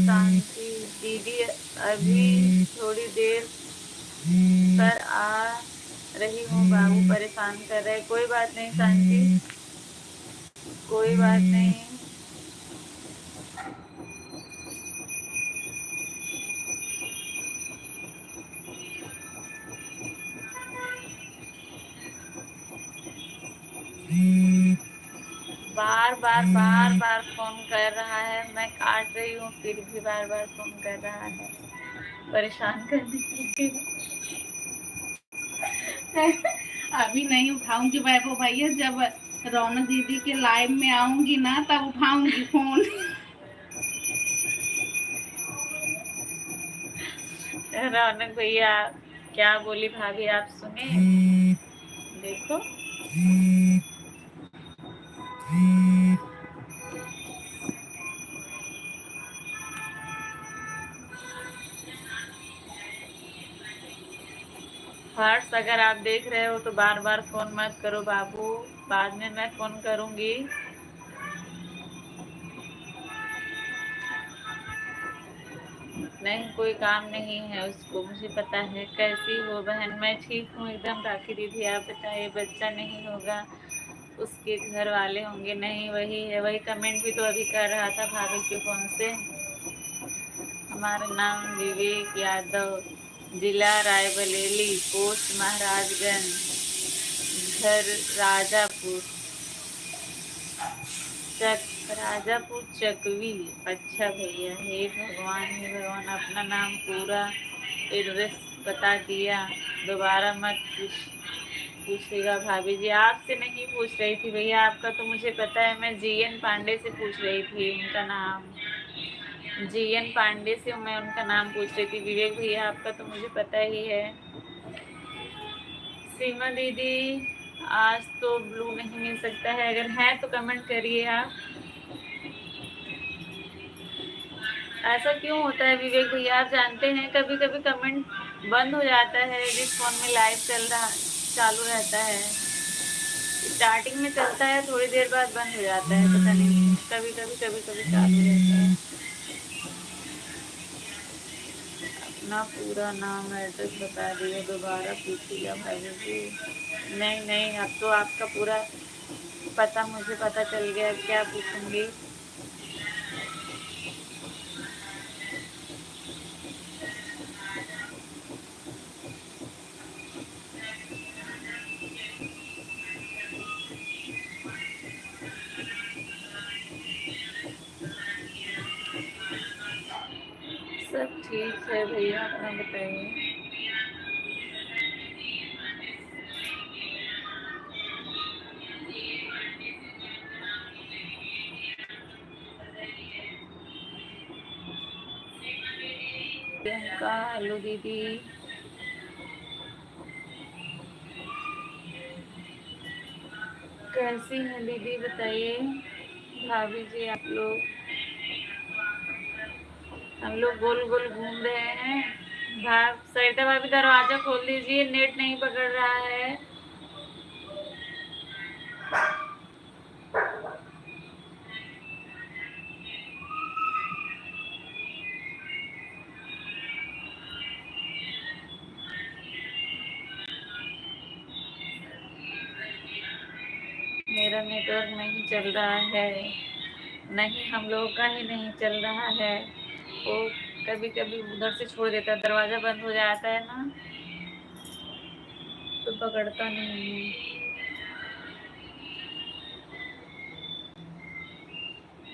शांति दीदी अभी थोड़ी देर पर आ रही हूँ, बाबू परेशान कर रहे। कोई बात नहीं शांति, कोई बात नहीं। बार बार फोन कर रहा है, मैं काट रही हूँ फिर भी बार बार फोन कर रहा है, परेशान करने के लिए। अभी नहीं उठाऊंगी वैभव भैया, जब रौनक दीदी के लाइव में आऊंगी ना तब उठाऊंगी फोन। रौनक भैया क्या बोली भाभी, आप सुने? देखो हर्ष, अगर आप देख रहे हो तो बार बार फोन मत करो बाबू, बाद में मैं फोन करूंगी। नहीं कोई काम नहीं है उसको, मुझे पता है। कैसी हो बहन? मैं ठीक हूँ एकदम। राखी दीदी आप बताइए, बच्चा नहीं होगा, उसके घर वाले होंगे? नहीं वही है, वही कमेंट भी तो अभी कर रहा था भाभी के फोन से। हमारा नाम विवेक यादव, जिला रायबरेली, पोस्ट महाराजगंज, घर राजापुर राजापुर चकवी। अच्छा भैया, हे भगवान अपना नाम पूरा एड्रेस बता दिया, दोबारा मत पूछेगा भाभी जी। आपसे नहीं पूछ रही थी भैया, आपका तो मुझे पता है, मैं GN पांडे से पूछ रही थी उनका नाम। GN पांडे से मैं उनका नाम पूछ रही थी। विवेक भैया आपका तो मुझे पता ही है। सीमा दीदी आज तो ब्लू नहीं मिल सकता है, अगर है तो कमेंट करिए आप। ऐसा क्यों होता है विवेक भैया? आप जानते हैं कभी कभी कमेंट बंद हो जाता है जिस फोन में लाइव चालू रहता है। स्टार्टिंग में चलता है, थोड़ी देर बाद बंद हो जाता है, पता नहीं, कभी कभी चालू रहता है। अपना पूरा नाम एड्रेस बता दिए, दोबारा पूछिएगा भाई जी। नहीं अब तो आपका पूरा पता मुझे पता चल गया, क्या पूछूंगी। भैया अपना बताइए। प्रियंका, हेलो दीदी। कैसी हैं दीदी बताइए। भाभी जी आप लोग, हम लोग गोल गोल घूम रहे हैं। सरिता भाभी दरवाजा खोल दीजिए, नेट नहीं पकड़ रहा है। मेरा नेटवर्क नहीं चल रहा है। नहीं, हम लोगों का ही नहीं चल रहा है। वो कभी कभी उधर से छोड़ देता है, दरवाजा बंद हो जाता है ना तो पकड़ता नहीं है।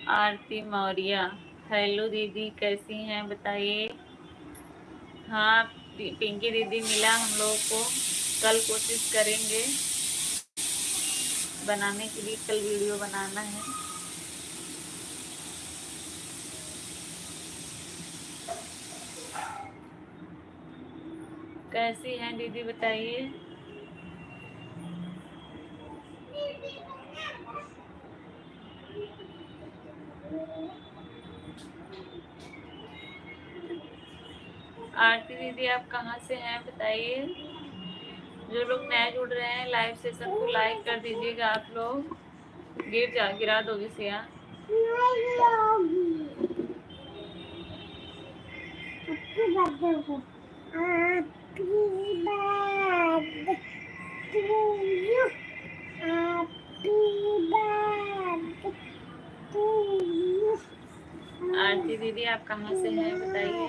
आरती मौर्य, हेलो दीदी कैसी हैं बताइए। हाँ, पिंकी दीदी मिला हम लोगों को। कल कोशिश करेंगे बनाने के लिए, कल वीडियो बनाना है। कैसी हैं दीदी बताइए। आरती दीदी आप कहाँ से हैं बताइए। जो लोग नए जुड़ रहे हैं लाइव सेशन को लाइक कर दीजिएगा। आप लोग गिरा दोगे सिया। आरती दीदी आप कहाँ से हैं बताइए।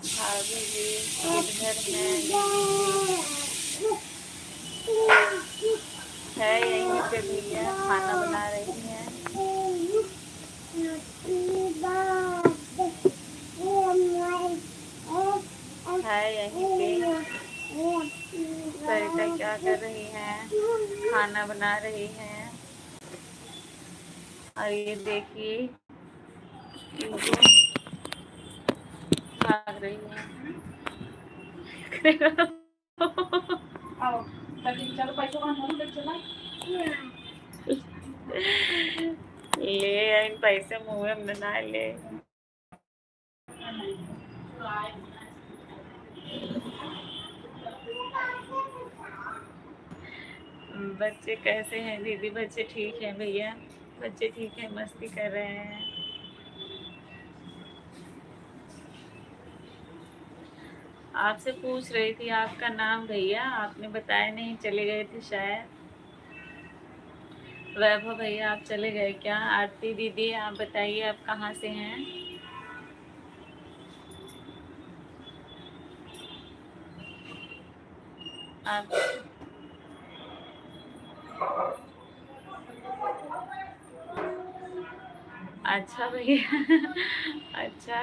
भाभी जी किधर है यहीं पे भैया खाना बना रही हैं। है यहीं पे। सरिता क्या कर रही हैं, खाना बना रही हैं। और ये देखिए इनको भाग रही है। ले इन पैसे मुँह में ना ले। बच्चे कैसे हैं दीदी। बच्चे ठीक हैं भैया, बच्चे ठीक हैं, मस्ती कर रहे हैं। आपसे पूछ रही थी आपका नाम भैया, आपने बताया नहीं, चले गए थे शायद। वैभव भैया आप चले गए क्या। आरती दीदी आप बताइए आप कहाँ से हैं। आप अच्छा भैया अच्छा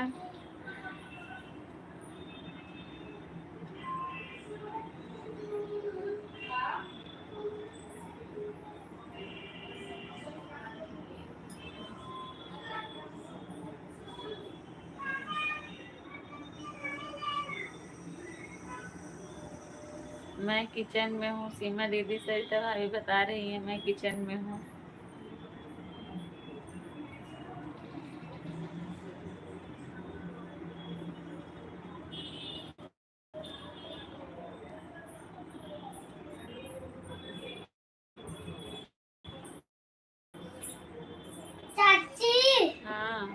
मैं किचन में हूँ। सीमा दीदी सरिता भाभी बता रही है मैं किचन में हूँ। चाची हाँ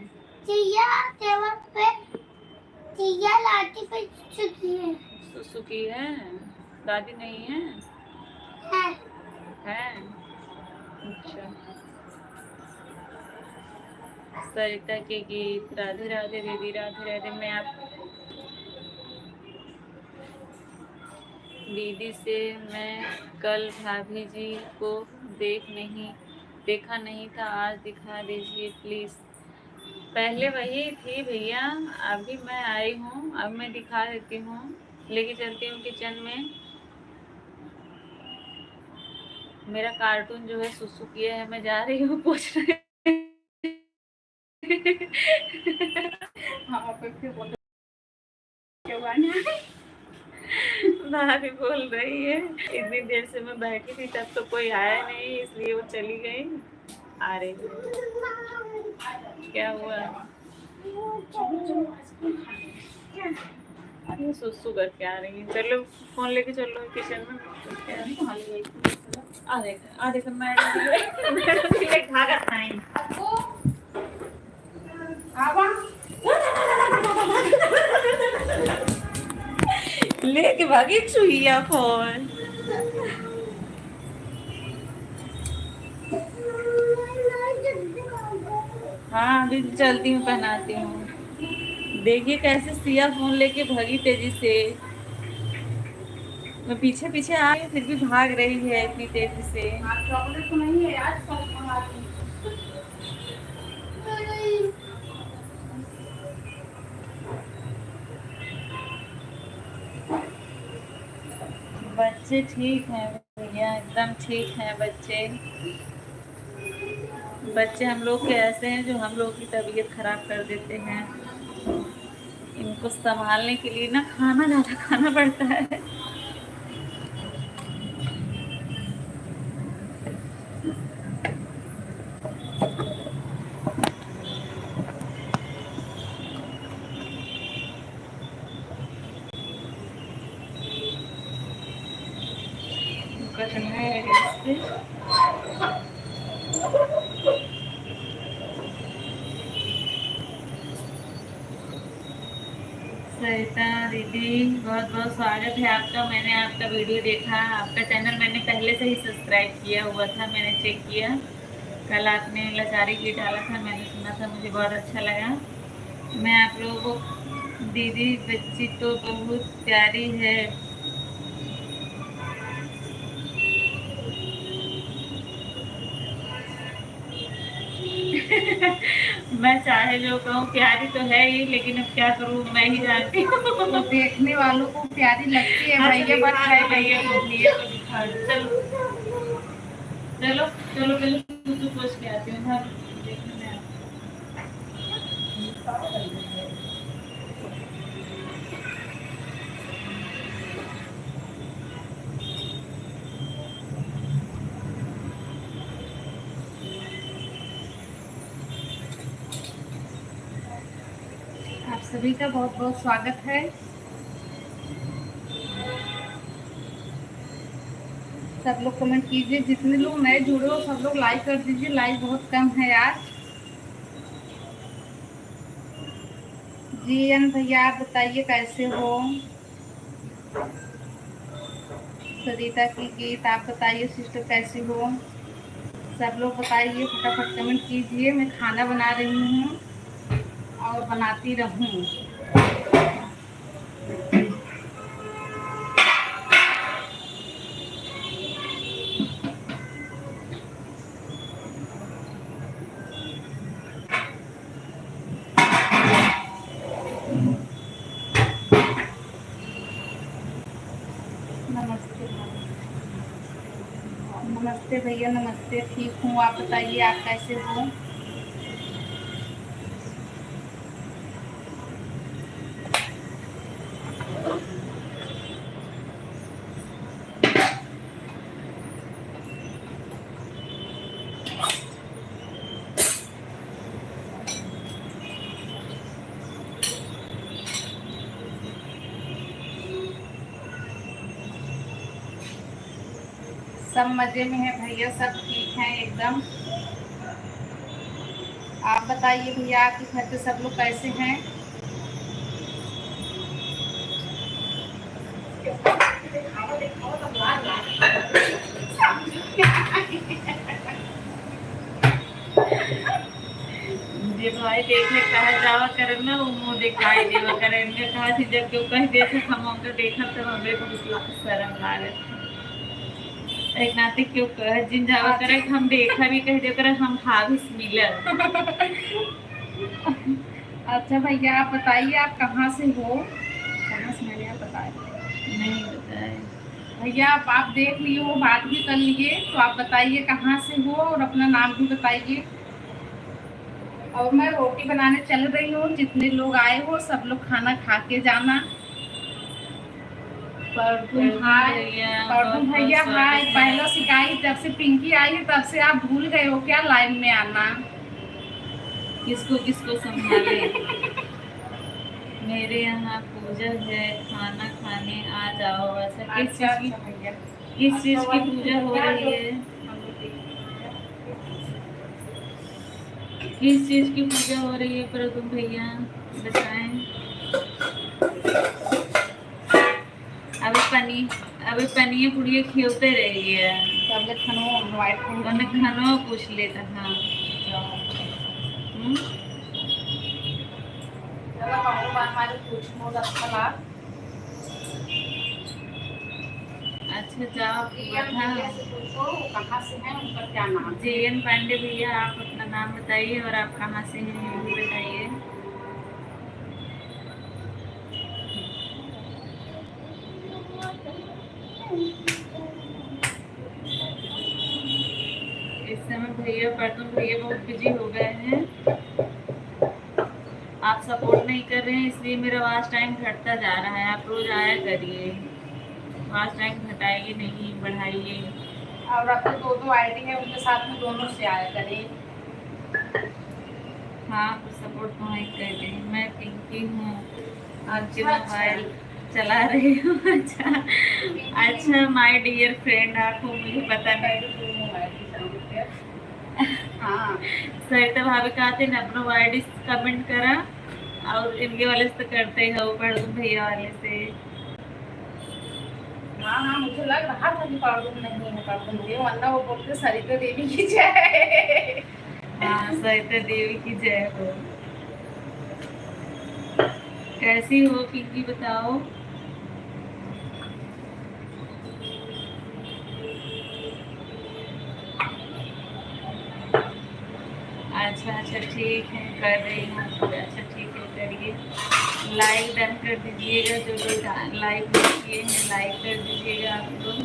चिया टेबल पे चिया लाठी पे चुकी है। सुसु की है, दादी नहीं है। है अच्छा। सरिता के गीत राधे राधे दीदी राधे राधे। मैं आप दीदी से मैं कल भाभी जी को देख नहीं देखा नहीं था, आज दिखा दीजिए प्लीज़। पहले वही थी भैया, अभी मैं आई हूँ, अब मैं दिखा देती हूँ। लेके चलती हूँ किचन में। मेरा कार्टून जो है सुसु किया है, मैं जा रही हूँ पूछने। हाँ फिर बोल क्यों आना है? भाभी बोल रही है इतनी देर से मैं बैठी थी तब तो कोई आया नहीं, इसलिए वो चली गई। आ रही क्या हुआ? अरे सुसु करके आ रही है। चलो फोन लेके चलो किचन में। आ देखो मैडम जी ले भागत नहीं। लेके भागी चुईया फोन। हाँ अभी चलती हूँ, पहनाती हूँ। देखिए कैसे सिया फोन लेके भागी तेजी से। मैं पीछे पीछे आ रही हूँ फिर भी भाग रही है इतनी तेजी से। चॉकलेट तो नहीं है यार, बच्चे ठीक हैं भैया, एकदम ठीक हैं बच्चे। बच्चे हम लोग के ऐसे हैं जो हम लोग की तबीयत खराब कर देते हैं। इनको संभालने के लिए ना खाना ज़्यादा खाना पड़ता है। कटना है इससे। सरिता दीदी बहुत बहुत स्वागत है आपका। मैंने आपका वीडियो देखा, आपका चैनल मैंने पहले से ही सब्सक्राइब किया हुआ था, मैंने चेक किया। कल आपने लाचारी गीत डाला था, मैंने सुना था, मुझे बहुत अच्छा लगा। मैं आप लोगों को दीदी बच्ची तो बहुत प्यारी है। मैं चाहे जो कहूँ प्यारी तो है ही, लेकिन अब क्या करूँ, मैं ही जानती हूँ। तो देखने वालों को प्यारी लगती है भैया, बट है भैया को चलो चलो चलो पहले कुछ पूछ के आती हूँ। देखने में आप सभी का बहुत बहुत स्वागत है। सब लोग कमेंट कीजिए, जितने लोग नए जुड़े हो सब लोग लाइक कर दीजिए, लाइक बहुत कम है आज। जी अन भैया आप बताइए कैसे हो। सरिता की गीत आप बताइए सिस्टर कैसी हो। सब लोग बताइए, फटाफट कमेंट कीजिए। मैं खाना बना रही हूँ और बनाती रहूँ। नमस्ते नमस्ते भैया, नमस्ते। ठीक हूँ, आप बताइए आप कैसे हो। सब मजे में है भैया, सब ठीक है एकदम। आप बताइए भैया आपके घर पे सब लोग कैसे हैं। जे भाई देखे कहा जावा करे ना, वो मुँह दिखाई देवा करे। इनके कहा थी जब क्यों कह देते हम उनका देखा तो हमें को शर्म आ रहे थे। एक नाते क्यों कह जिन जावा करे हम देखा भी कह दे करे हम भाभी से मिलल। अच्छा भैया आप बताइए आप कहाँ से हो? कहाँ से मैंने आप बताया नहीं बताए। भैया आप देख लिए हो, बात भी कर लिए, तो आप बताइए कहाँ से हो और अपना नाम भी बताइए। और मैं रोटी बनाने चल रही हूँ, जितने लोग आए हो सब लोग खाना खा के जाना। परदुम हाय भैया परदुम भैया हाय। पहला शिकायत जब से पिंकी आई है तब से आप भूल गए हो क्या लाइन में आना? किसको किसको संभाले। मेरे यहाँ पूजा है, खाना खाने आ जाओ। अच्छा किस चीज की, भैया किस चीज की पूजा हो रही है? किस चीज की पूजा हो रही है परदुम भैया बताएं। अभी पनीर पुड़िया खिलते रही है। खानो पूछ लेता था। अच्छा जाओ कहाँ से हैं, उनका क्या नाम? JN पांडे भैया आप अपना नाम बताइए और आप कहाँ से हैं ये भी बताइए। इस समय भैया परदुम भैया बहुत बिजी हो गए हैं। आप सपोर्ट नहीं कर रहे हैं इसलिए मेरा वॉच टाइम घटता जा रहा है। आप रोज आया करिए, वॉच टाइम घटाइए नहीं बढ़ाइए। और आपके दो आईडी है उनके साथ में दोनों से आया करें। हाँ तो सपोर्ट तो वहीं कर दें। मैं पिंकी हूँ, आपके अच्छा, मोबाइल चला रही हूँ। अच्छा माय डियर फ्रेंड आप हो, मुझे पता नहीं। हाँ सरिता भाभी कहते हैं अपना वाइड कमेंट करा और इनके वाले से तो करते हो परदुम भैया वाले से। हाँ मुझे लग रहा था कि परदुम नहीं है, परदुम भैया, वरना वो बोलते सरिता देवी की जय। हाँ सरिता देवी की जय हो। कैसी हो पिंकी बताओ। अच्छा ठीक है कर रही हूँ। अच्छा ठीक है करिए, लाइक डन कर दीजिएगा। जो लोग लाइक नहीं किए हैं लाइक कर दीजिएगा आप लोग।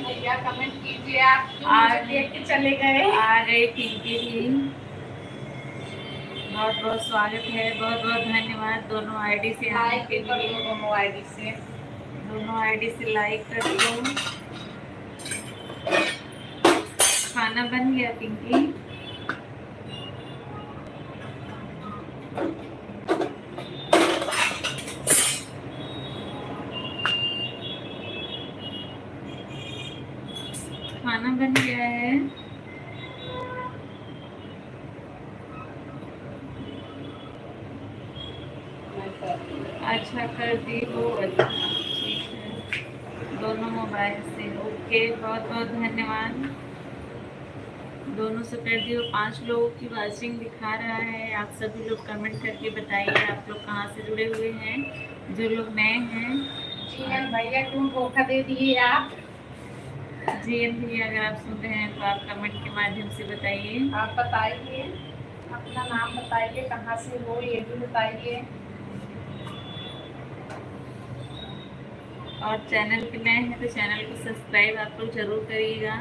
भैया कमेंट कीजिए आप जो मुझे देख के चले गए। आ गए पिंकी भी, बहुत बहुत स्वागत है, बहुत बहुत धन्यवाद दोनों आईडी से आने के लिए। दोनों आईडी से लाइक कर दो। खाना बन गया पिंकी? खाना बन गया है? अच्छा कर दी हो, अच्छा ठीक है। दोनों मोबाइल से ओके, बहुत बहुत धन्यवाद। दोनों से कर दी हो। 5 लोगों की वाचिंग दिखा रहा है। आप सभी लोग कमेंट करके बताइए आप लोग कहाँ से जुड़े हुए हैं, जो लोग नए हैं। जीएन भैया क्यों धोखा दे दिए आप? JN भैया अगर आप सुन रहे हैं तो आप कमेंट के माध्यम से बताइए। आप बताइए, अपना नाम बताइए, कहाँ से हो ये भी बताइए। और चैनल पे नए हैं तो चैनल को सब्सक्राइब आप लोग जरूर करिएगा।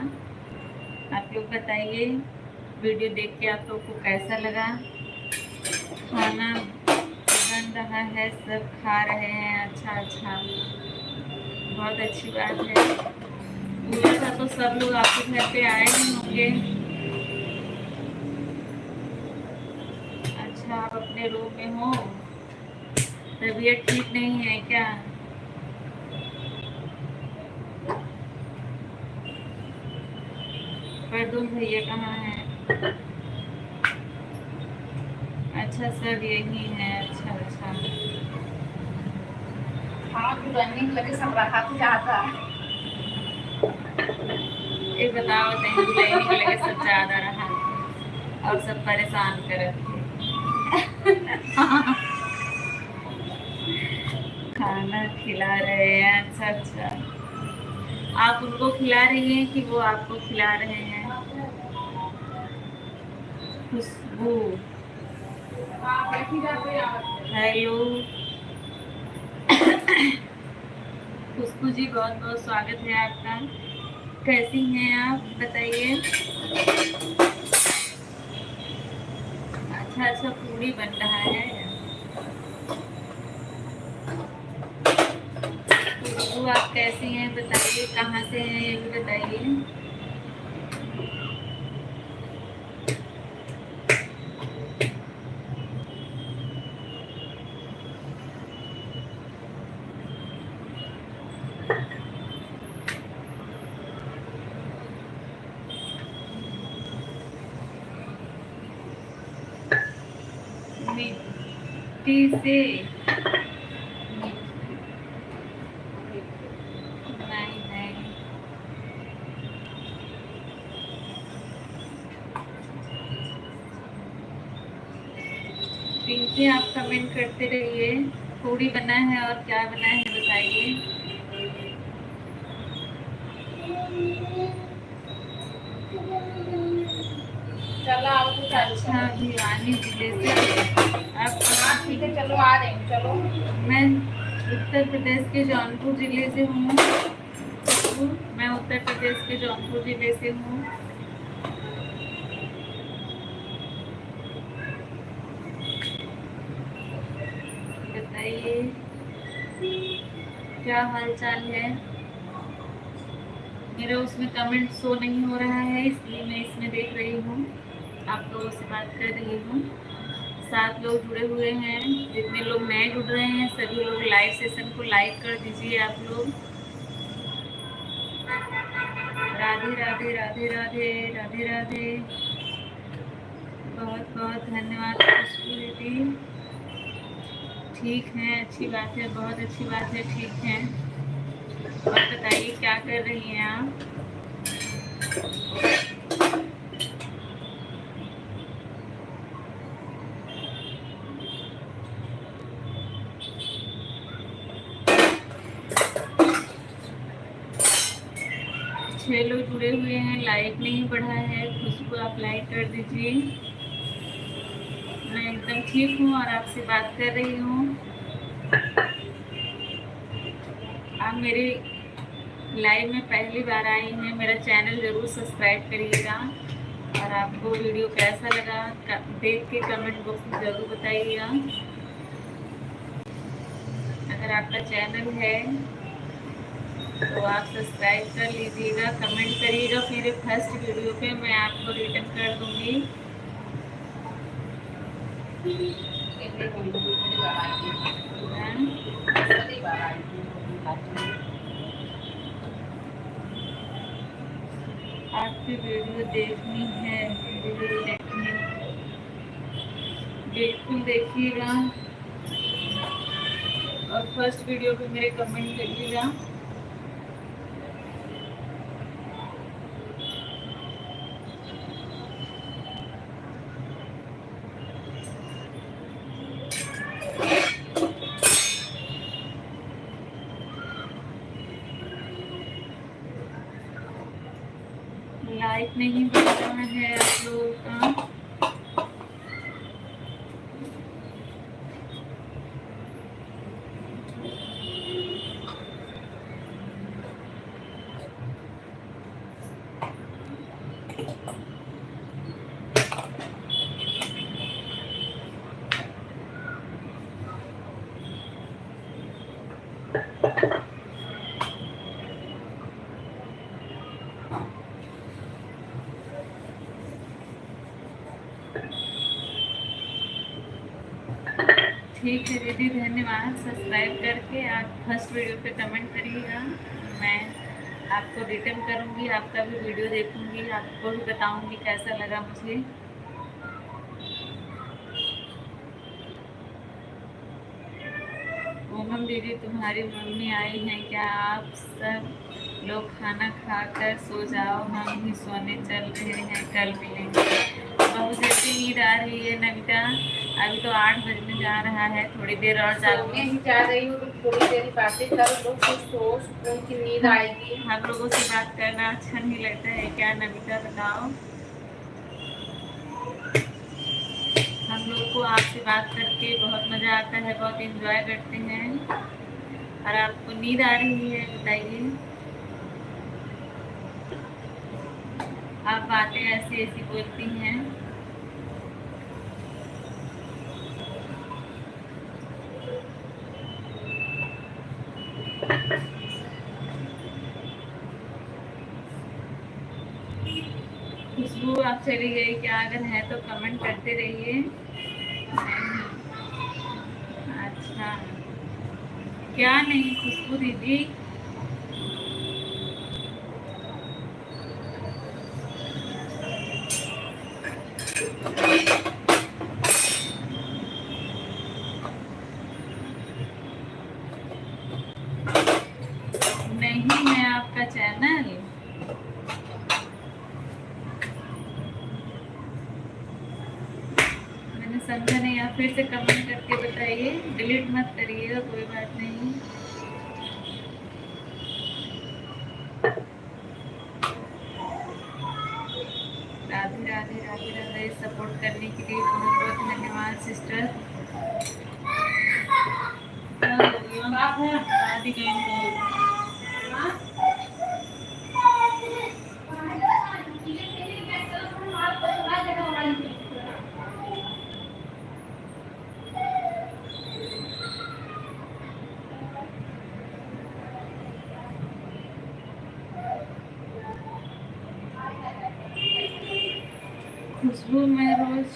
आप लोग बताइए वीडियो देख के आप लोग को कैसा लगा। खाना बन रहा है, सब खा रहे हैं। अच्छा बहुत अच्छी बात है। पूजा था तो सब लोग आपके घर पे आए ही होंगे। अच्छा आप अपने रूम में हो, तबीयत ठीक नहीं है क्या? परदुम भैया कहाँ हैं? अच्छा सब यही है। अच्छा हाँ रनिंग लगे सब रहा तो ज़्यादा। ये बताओ लाइनिंग लगे सब ज्यादा रहा और सब परेशान करे। खाना खिला रहे हैं। अच्छा आप उनको खिला रही हैं कि वो आपको खिला रहे हैं? खुशबू, हेलो। खुशबू जी बहुत बहुत स्वागत है आपका। कैसी हैं आप बताइए। अच्छा अच्छा पूरी बन रहा है। खुशबू आप कैसी हैं बताइए, कहाँ से हैं ये भी बताइए। मिट्टी से नहीं नहीं। पिंकी आप कमेंट करते रहिए। पूरी बना है और क्या बना है बताइए। चलो आओ कुछ अच्छा भिवानी जिले से आप कहाँ ठीक से? है, चलो आ रहे हैं, चलो। मैं उत्तर प्रदेश के जौनपुर जिले से हूँ। मैं उत्तर प्रदेश के जौनपुर जिले से हूँ। बताइए क्या हाल चाल है। मेरा उसमें कमेंट शो नहीं हो रहा है, इसलिए मैं इसमें देख रही हूँ, आप लोगों से बात कर रही हूँ। 7 लोग जुड़े हुए हैं। जितने लोग नए जुड़ रहे हैं सभी लोग लाइव सेशन को लाइक कर दीजिए आप लोग। राधे राधे राधे राधे राधे राधे। बहुत बहुत धन्यवाद खुशबू दीदी। ठीक है, अच्छी बात है, बहुत अच्छी बात है, ठीक है। और बताइए क्या कर रही हैं आप। छह लोग जुड़े हुए हैं, लाइक नहीं बढ़ा है। खुशबू आप लाइक कर दीजिए। मैं एकदम ठीक हूँ और आपसे बात कर रही हूँ। आप मेरे लाइव में पहली बार आई हैं, मेरा चैनल ज़रूर सब्सक्राइब करिएगा। और आपको वीडियो कैसा लगा देख के कमेंट बॉक्स में ज़रूर बताइएगा। अगर आपका चैनल है तो आप सब्सक्राइब कर लीजिएगा, कमेंट करिएगा। मेरे फर्स्ट वीडियो पे मैं आपको रिटर्न कर दूँगी। आपकी वीडियो देखनी है, वीडियो देखनी, बिल्कुल देखिएगा। और फर्स्ट वीडियो पे मेरे कमेंट करिएगा। लाइक नहीं बढ़ रहा है आप लोगों का। ठीक है दीदी, धन्यवाद। सब्सक्राइब करके आप फर्स्ट वीडियो पे कमेंट करिएगा, मैं आपको रिटर्न करूँगी, आपका भी वीडियो देखूँगी, आपको भी बताऊँगी कैसा लगा मुझे। ओमम दीदी तुम्हारी मम्मी आई हैं क्या? आप सब लोग खाना खाकर सो जाओ, हम भी सोने चल रहे हैं, कल मिलेंगे। बहुत जल्दी नींद आ रही है नमिता, अभी तो 8 बजने जा रहा है, थोड़ी देर और मैं जागूंगी। ही जा रही हूँ तो थोड़ी देर बातें कर लो, फिर सो, सुकून की नींद आएगी। हम लोगों से बात करना अच्छा नहीं लगता है क्या नमिता, बताओ? हम लोग को आपसे बात करके बहुत मजा आता है, बहुत एंजॉय करते हैं। और आपको नींद आ रही है, बताइए। आप बातें ऐसी ऐसी बोलती हैं। खुशबू आप चली गई क्या? अगर है तो कमेंट करते रहिए। अच्छा, क्या नहीं खुशबू दीदी? नहीं है आपका चैनल? मैंने समझा नहीं, आप फिर से कमेंट करके बताइए। डिलीट मत करिएगा, कोई बात नहीं। राधे राधे राधे राधे। सपोर्ट करने के लिए बहुत बहुत धन्यवाद सिस्टर। खुशबू मैं रोज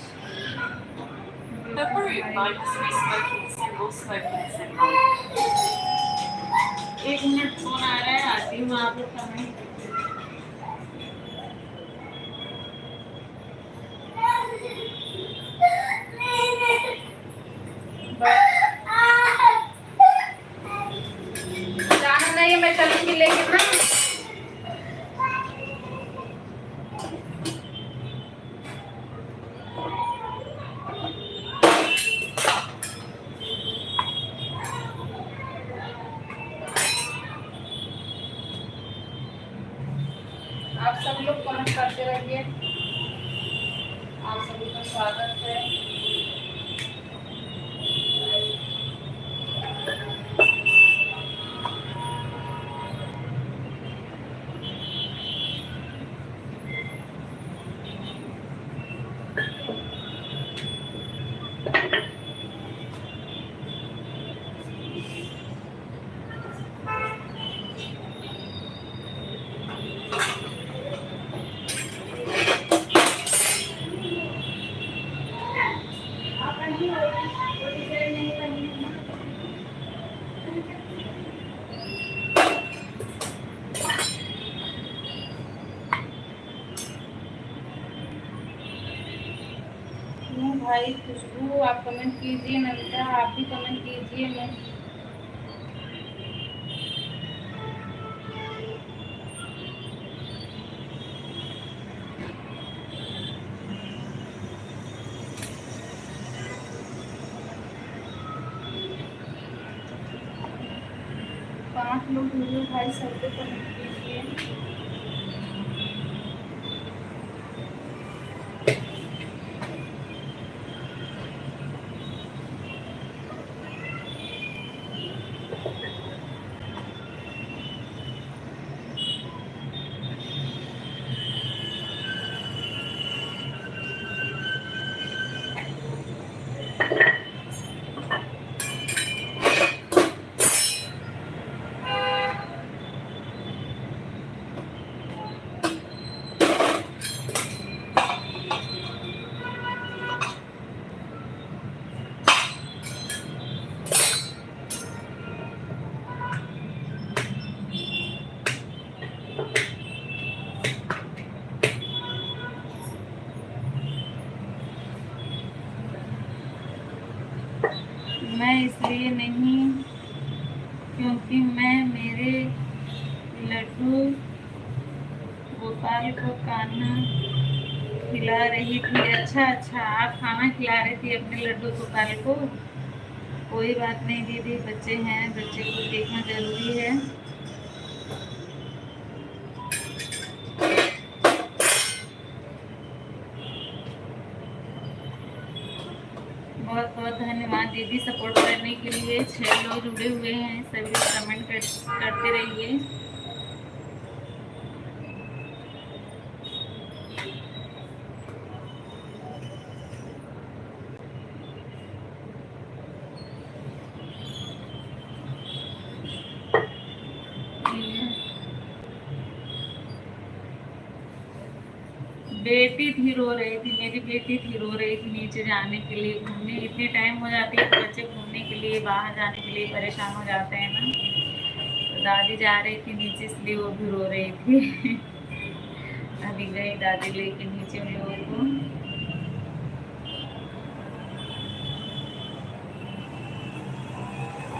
एक मिनट फोन आ रहा है, आती हूँ। आप लोग कमेंट जाना नहीं है, मैं चलूंगी लेकिन ना। आप सब लोग कमेंट करते रहिए। आप सभी का स्वागत है। भाई खुशबू आप कमेंट कीजिए, नमिता आप भी कमेंट कीजिए। मैं पांच लोग हुए भाई, सब लोग कमेंट कीजिए। मैं इसलिए नहीं क्योंकि मैं मेरे लड्डू गोपाल को कान्हा खिला रही थी। अच्छा अच्छा, आप खाना खिला रही थी अपने लड्डू गोपाल को। कोई बात नहीं दीदी, बच्चे हैं, बच्चे को देखना जरूरी है। बहुत बहुत धन्यवाद दीदी सपोर्ट करने के लिए। 6 लोग जुड़े हुए हैं, सभी लोग कमेंट करते रहिए। बेटी थी रो रही थी, मेरी बेटी थी रो रही थी नीचे जाने के लिए घूमने। इतने टाइम हो जाती है तो बच्चे घूमने के लिए बाहर जाने के लिए परेशान हो जाते हैं ना। तो दादी जा रही थी नीचे, इसलिए वो भी रो रही थी। अभी गई दादी लेके नीचे उन लोगों को।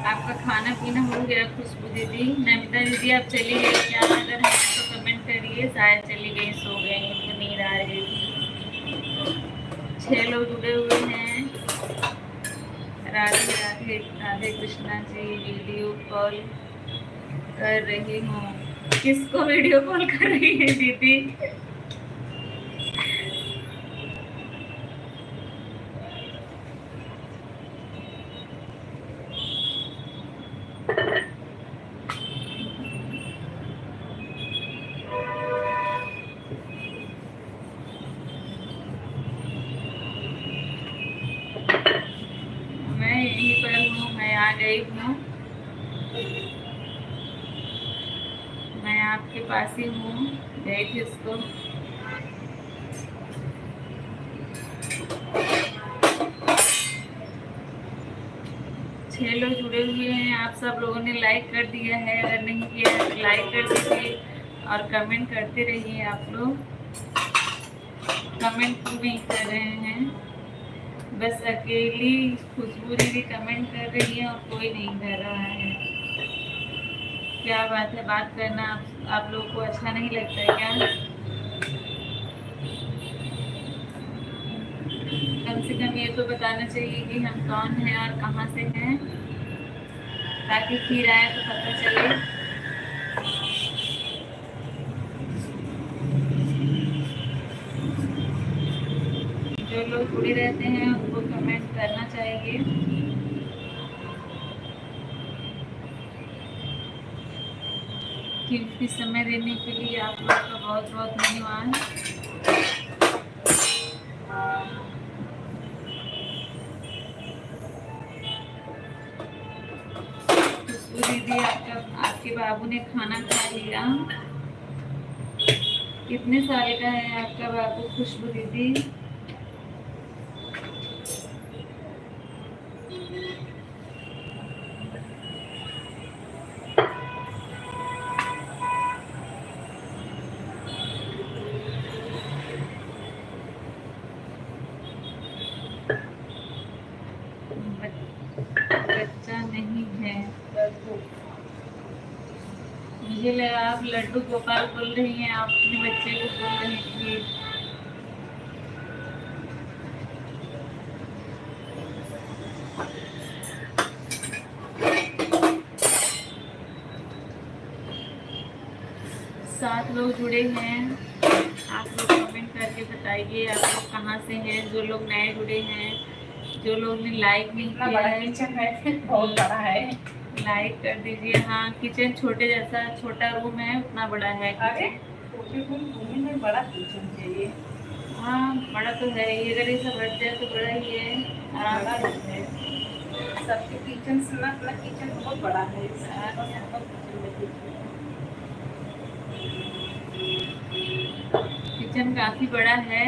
आपका खाना पीना हो गया खुशबू दीदी? नमिता दीदी आप चली गई क्या? अगर है तो कमेंट करिए। शायद चली गई, सो गई, उनको नींद आ रही थी। 6 लोग जुड़े हुए हैं। राधे राधे, राधे कृष्णा जी। वीडियो कॉल कर रही हूँ। किसको वीडियो कॉल कर रही है दीदी? मैं यहीं पर हूँ, मैं आ गई हूँ, मैं आपके पास ही हूँ। गई थी उसको। छह लोग जुड़े हुए हैं। आप सब लोगों ने लाइक कर दिया है? अगर नहीं किया है तो लाइक कर दीजिए और कमेंट करते रहिए। आप लोग कमेंट क्यों नहीं कर रहे हैं? बस अकेली खुशबू दीदी कमेंट कर रही है और कोई नहीं कर रहा है। क्या बात है, बात करना आप लोगों को अच्छा नहीं लगता है क्या? कम से कम ये तो बताना चाहिए कि हम कौन हैं और कहाँ से हैं, ताकि फिर आए तो पता चले। जो लोग जुड़े रहते हैं उनको कमेंट करना चाहिए। कीमती समय देने के लिए आप लोग का बहुत बहुत धन्यवाद। खुशबू दीदी आपके बाबू ने खाना खा लिया? कितने साल का है आपका बाबू खुशबू दीदी? बच्चा नहीं है। मुझे लगा आप लड्डू गोपाल बोल रही हैं, आप अपने बच्चे को बोल रही थी। सात लोग जुड़े हैं। आप लोग कमेंट करके बताइए आप लोग कहाँ से हैं। जो लोग नए जुड़े हैं, जो लोग ने लाइक नहीं किया है, किचन है, बहुत बड़ा है। लाइक कर दीजिए। हाँ, किचन छोटे जैसा छोटा रूम है, उतना बड़ा है किचन। छोटे रूम में बड़ा किचन चाहिए। हाँ, बड़ा तो है ही। अगर ये सब हट जाए तो बड़ा ही है, आराम से है। सबके किचन से ना, अपना किचन बहुत बड़ा है। किचन काफी बड़ा है।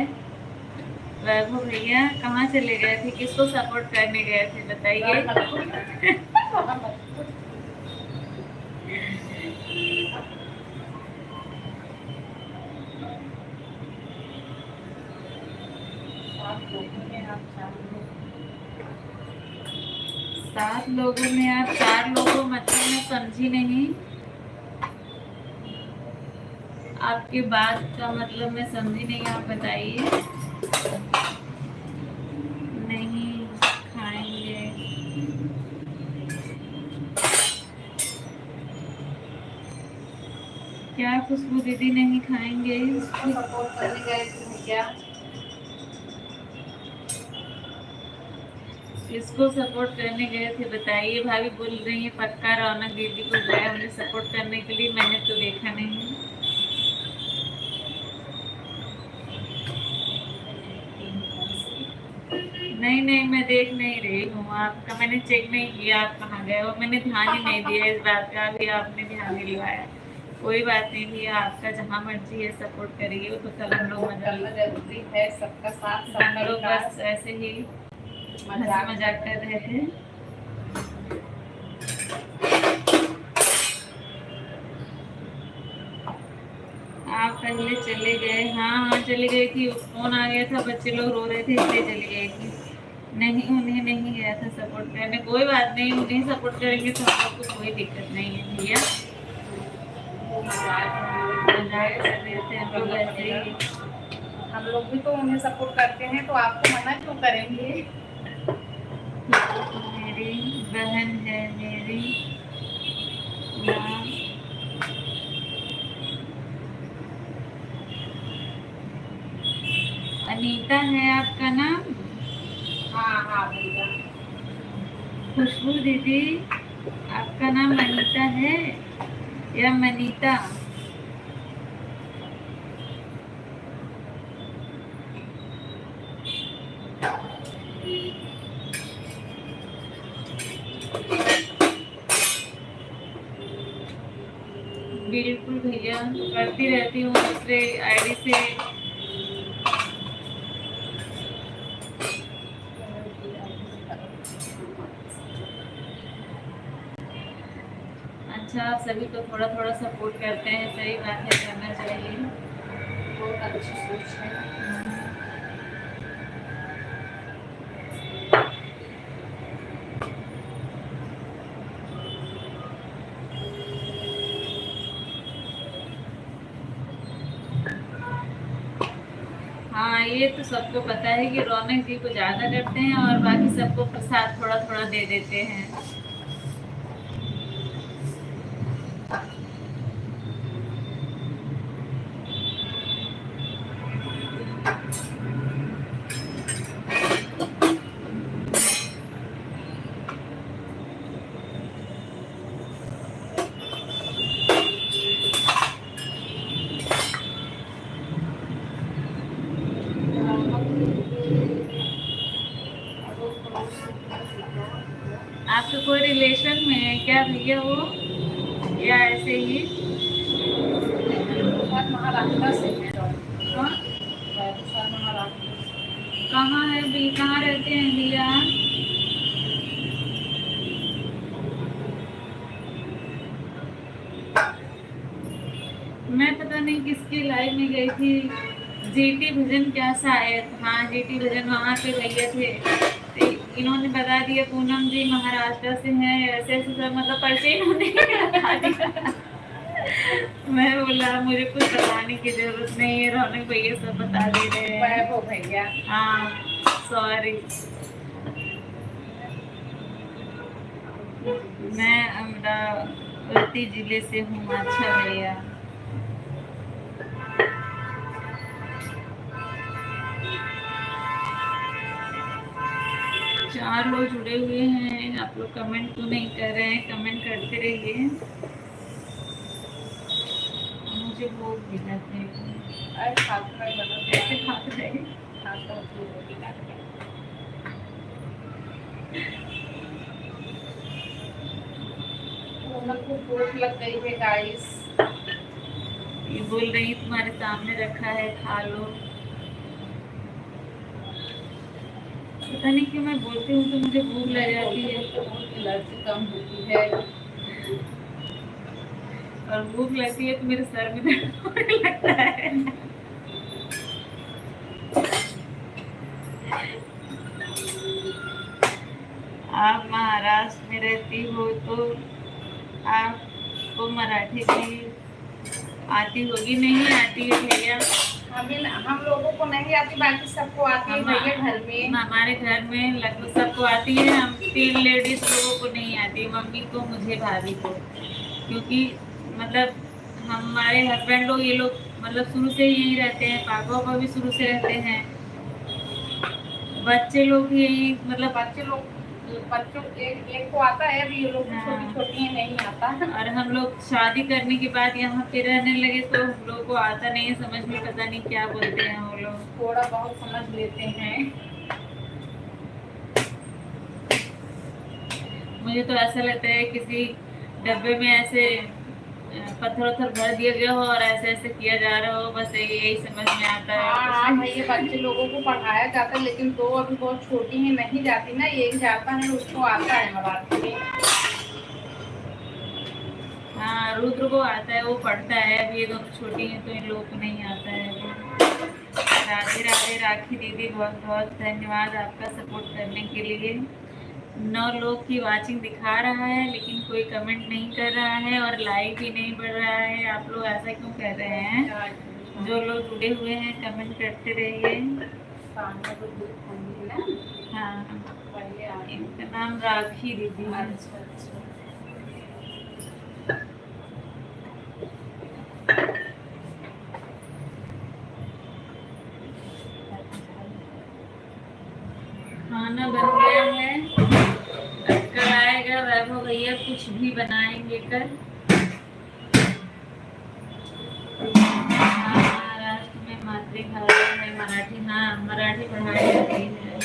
वैभव भैया कहाँ चले गए थे? किसको सपोर्ट करने गए थे बताइए? सात लोगों में आप 4 लोगों, मतलब मैं समझी नहीं। आपकी बात का मतलब मैं समझी नहीं, आप बताइए। नहीं खाएंगे। क्या खुशबू दीदी नहीं खाएंगे? सपोर्ट करने गए थे भैया। किसको सपोर्ट करने गए थे बताइए। भाभी बोल रही है पक्का रौनक दीदी को गए उन्हें सपोर्ट करने के लिए, मैंने तो देखा नहीं। नहीं नहीं, मैं देख नहीं रही हूँ आपका, मैंने चेक नहीं किया आप कहाँ गए हो, मैंने ध्यान ही नहीं दिया इस बात का, अभी आपने ध्यान दिलवाया। कोई बात नहीं भैया, आपका जहाँ मर्जी है सपोर्ट करिए, वो तो कल हम लोग करना जरूरी है, सबका साथ हम सबका लोग विकास। बस ऐसे ही मजाक कर रहे थे। आप पहले चले गए? हाँ हाँ चली गई थी, फोन आ गया था, बच्चे लोग रो रहे थे इसलिए चली गई थी। नहीं उन्हें नहीं गया था सपोर्ट करने। कोई बात नहीं, उन्हें सपोर्ट करेंगे तो हम लोग को कोई दिक्कत नहीं है भैया। मजाक कर रहे थे हम लोग ऐसे ही। हम लोग भी तो उन्हें सपोर्ट करते हैं, तो आपको मना क्यों करेंगे? मेरी बहन है, मेरी माँ अनीता है आपका नाम? हाँ हाँ भैया। खुशबू दीदी आपका नाम अनीता है या मनीता? बिल्कुल भैया, करती रहती हूँ दूसरे आईडी से। अच्छा, आप सभी को थोड़ा थोड़ा सपोर्ट करते हैं, सही बात है, करना चाहिए। बहुत अच्छी सोच है। हाँ, ये तो सबको पता है कि रौनक जी को ज्यादा करते हैं और बाकी सबको साथ थोड़ा थोड़ा दे देते हैं। आपके कोई रिलेशन में है क्या भैया वो, या ऐसे ही? महाराष्ट्र से है। हाँ? महाराष्ट्र कहाँ है भी, कहाँ रहते हैं भैया? मैं पता नहीं किसकी लाइव में गई थी, जीटी भजन क्या शायद, हाँ जीटी भजन, वहाँ पे भैया थे तो इन्होंने बता दिया पूनम जी महाराष्ट्र से हैं, ऐसे ऐसे सब मतलब परिचय इन्होंने बता दिया। मैं बोला मुझे कुछ बताने की जरूरत नहीं है, रौनक भैया सब बता दे रहे हैं। वैभव भैया। हाँ सॉरी, मैं अमरावती जिले से हूँ। अच्छा भैया, चार लोग जुड़े हुए हैं, आप लोग कमेंट क्यों नहीं कर रहे हैं? कमेंट करते रहिए, मुझे भूख भी लगती है। ऐसे खाते रहिए। को भूख लग गई है गाइस। ये बोल रही तुम्हारे सामने रखा है, खा लो। पता नहीं क्यों मैं बोलती हूँ तो मुझे भूख लग जाती है, एलर्जी कम होती है और भूख लगती है तो मेरे सर में दर्द होने लगता है। आप महाराष्ट्र में रहती हो तो आपको मराठी भी आती होगी, नहीं आती है भैया। हम लोगों को नहीं आती, बाकी सबको आती है भैया घर में। हमारे घर में लगभग सबको आती है, हम 3 लेडीज लोगों को नहीं आती, मम्मी को, मुझे, भाभी को। क्योंकि मतलब हमारे हस्बैंड लोग, ये लोग मतलब शुरू से ही यही रहते हैं, पापा भी शुरू से रहते हैं, बच्चे लोग भी यही मतलब बच्चों एक को आता है, अभी ये लोग छोटी छोटी है, नहीं आता। और हम लोग शादी करने के बाद यहाँ पे रहने लगे तो हम लोग को आता नहीं है समझ में, पता नहीं क्या बोलते हैं वो लोग, थोड़ा बहुत समझ लेते हैं। मुझे तो ऐसा लगता है किसी डब्बे में ऐसे पत्थर वत्थर भर दिया गया हो और ऐसे ऐसे किया जा रहा हो, बस यही समझ में आता है। हाँ भैया, बच्चे लोगों को पढ़ाया जाता है, लेकिन दो अभी बहुत छोटी है, नहीं जाती ना, ये जाता है, उसको आता है मराठी। हाँ, रुद्र को आता है, वो पढ़ता है, अब ये दोनों छोटी हैं तो इन लोगों को नहीं आता है अभी। राधे राधे राखी दीदी, बहुत बहुत धन्यवाद आपका सपोर्ट करने के लिए। 9 लोग की वाचिंग दिखा रहा है लेकिन कोई कमेंट नहीं कर रहा है और लाइक भी नहीं बढ़ रहा है, आप लोग ऐसा क्यों कर रहे हैं? जो लोग जुड़े हुए हैं कमेंट करते रहिए। हाँ, इनका नाम राखी दीदी है। अच्छा अच्छा। खाना बन गया है, कल आएगा वैभव भैया, कुछ भी बनाएंगे कल। हाँ, महाराष्ट्र में मातृभाषा है मराठी, हाँ मराठी पढ़ाई जाती है।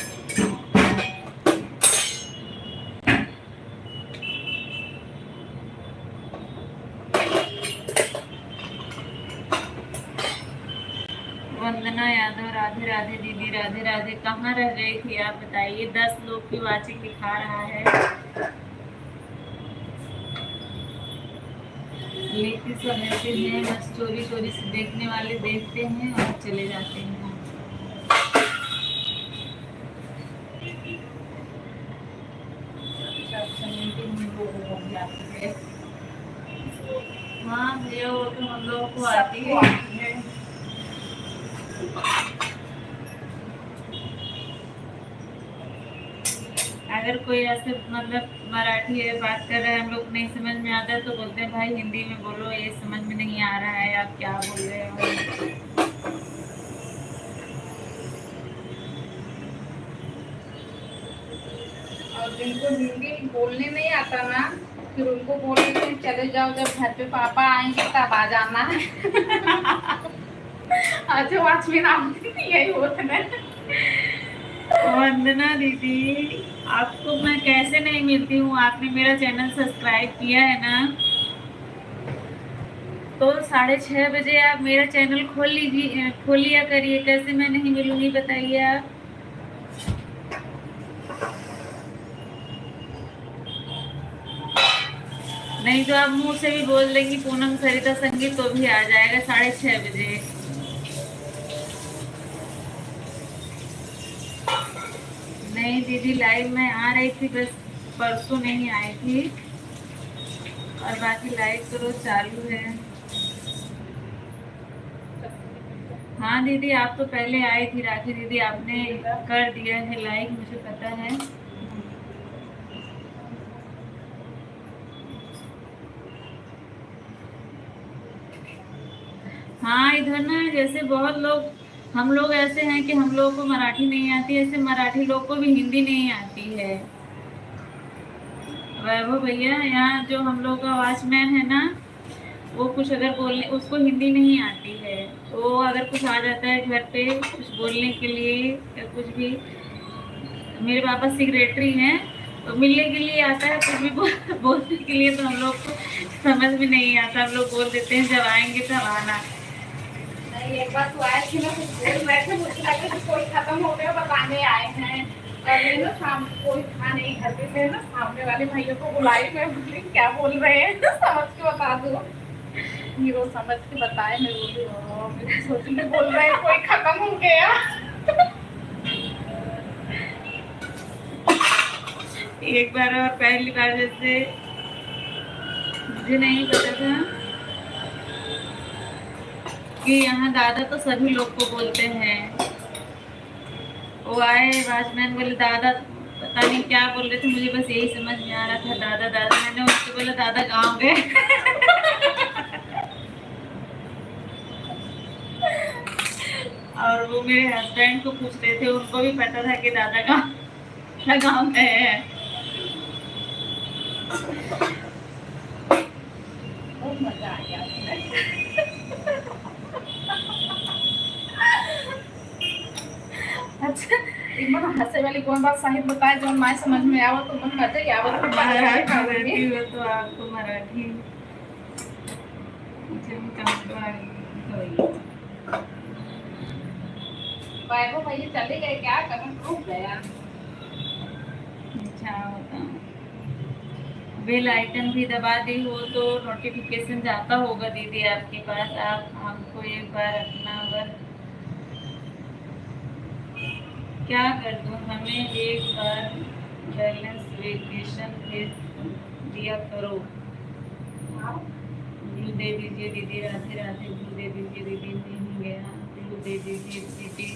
वंदना यादव, राधे राधे दीदी, राधे राधे। कहाँ रह गई थी आप बताइए? 10 लोग की वाचिंग दिखा रहा है, लेते सब ऐसे हैं, बस चोरी चोरी से देखने वाले देखते हैं और चले जाते हैं। हाँ भैया, वो तो हम लोगों को आती है। अगर कोई ऐसे मतलब मराठी है बात कर रहा है, हम लोग नहीं समझ में आता है तो बोलते हैं भाई हिंदी में बोलो, ये समझ में नहीं आ रहा है, आप क्या बोल रहे हो। और जिनको हिंदी बोलने नहीं आता ना, फिर उनको बोलते हैं चले जाओ, जब घर पे पापा आएंगे तब आ जाना है। अच्छा, आज में नाम यही होता है। वंदना दीदी, आपको मैं कैसे नहीं मिलती हूँ? आपने मेरा चैनल सब्सक्राइब किया है ना, तो 6:30 बजे आप मेरा चैनल खोल लिया करिए, कैसे मैं नहीं मिलूंगी बताइए आप? नहीं तो आप मुंह से भी बोल देंगी पूनम सरिता संगीत, तो भी आ जाएगा 6:30 बजे। नहीं दीदी, लाइव में आ रही थी, बस परसों नहीं आई थी, और बाकी लाइव तो रोज चालू है। हाँ दीदी, आप तो पहले आई थी, राखी दीदी आपने कर दिया है लाइक, मुझे पता है। हाँ, इधर ना जैसे बहुत लोग, हम लोग ऐसे हैं कि हम लोग को मराठी नहीं आती, ऐसे मराठी लोग को भी हिंदी नहीं आती है। वैभव भैया, यहाँ जो हम लोग का वॉचमैन है ना, वो कुछ अगर बोलने, उसको हिंदी नहीं आती है, वो अगर कुछ आ जाता है घर पे कुछ बोलने के लिए या कुछ भी, मेरे पापा सेक्रेटरी हैं तो मिलने के लिए आता है, कुछ भी बोलने के लिए, तो हम लोग को समझ में नहीं आता, हम लोग बोल देते हैं जब आएंगे तब आना। एक बार तो आए थे ना, कुछ बोल रहे थे, मुझे लगा कि कोई खत्म हो गया, बताने आए हैं। कल ना शाम को कोई था नहीं घर पे, थे ना, सामने वाले भैया को बुलाई, मैं बोली क्या बोल रहे हैं, समझ के बता दो। वो समझ के बताए, मैं बोली सोचने बोल रहे हैं कोई खत्म हो गया। एक बार और पहली बार जैसे मुझे नहीं पता था, कि यहाँ दादा तो सभी लोग को बोलते हैं। वो आए वॉचमैन बोले दादा, पता नहीं क्या बोल रहे थे, मुझे बस यही समझ में आ रहा था दादा दादा। मैंने उससे बोला दादा गाँव गए। और वो मेरे हस्बैंड को पूछ रहे थे, उनको भी पता था कि दादा गाँव गए हैं। बहुत मजा आ गया। अच्छा, इमन हंसे वाली कौन बात सही बताए जो मैं समझ में आवत तो मन मजा ही आवत तो मराठी हो तो आपको मराठी वैभव भैया चले गए क्या, कमेंट रुक गया। अच्छा होता, बेल आइकन भी दबा दी हो तो नोटिफिकेशन जाता होगा दीदी आपके पास। आप हमको एक बार अपना वर्क क्या कर दूं, हमें एक बार बैलेंस वेकेशन भेज दिया करो। ब्लू दे दीजिए दीदी, राधे राधे। ब्लू दे दीजिए दीदी, नहीं गया। ब्लू दे दीजिए दीदी।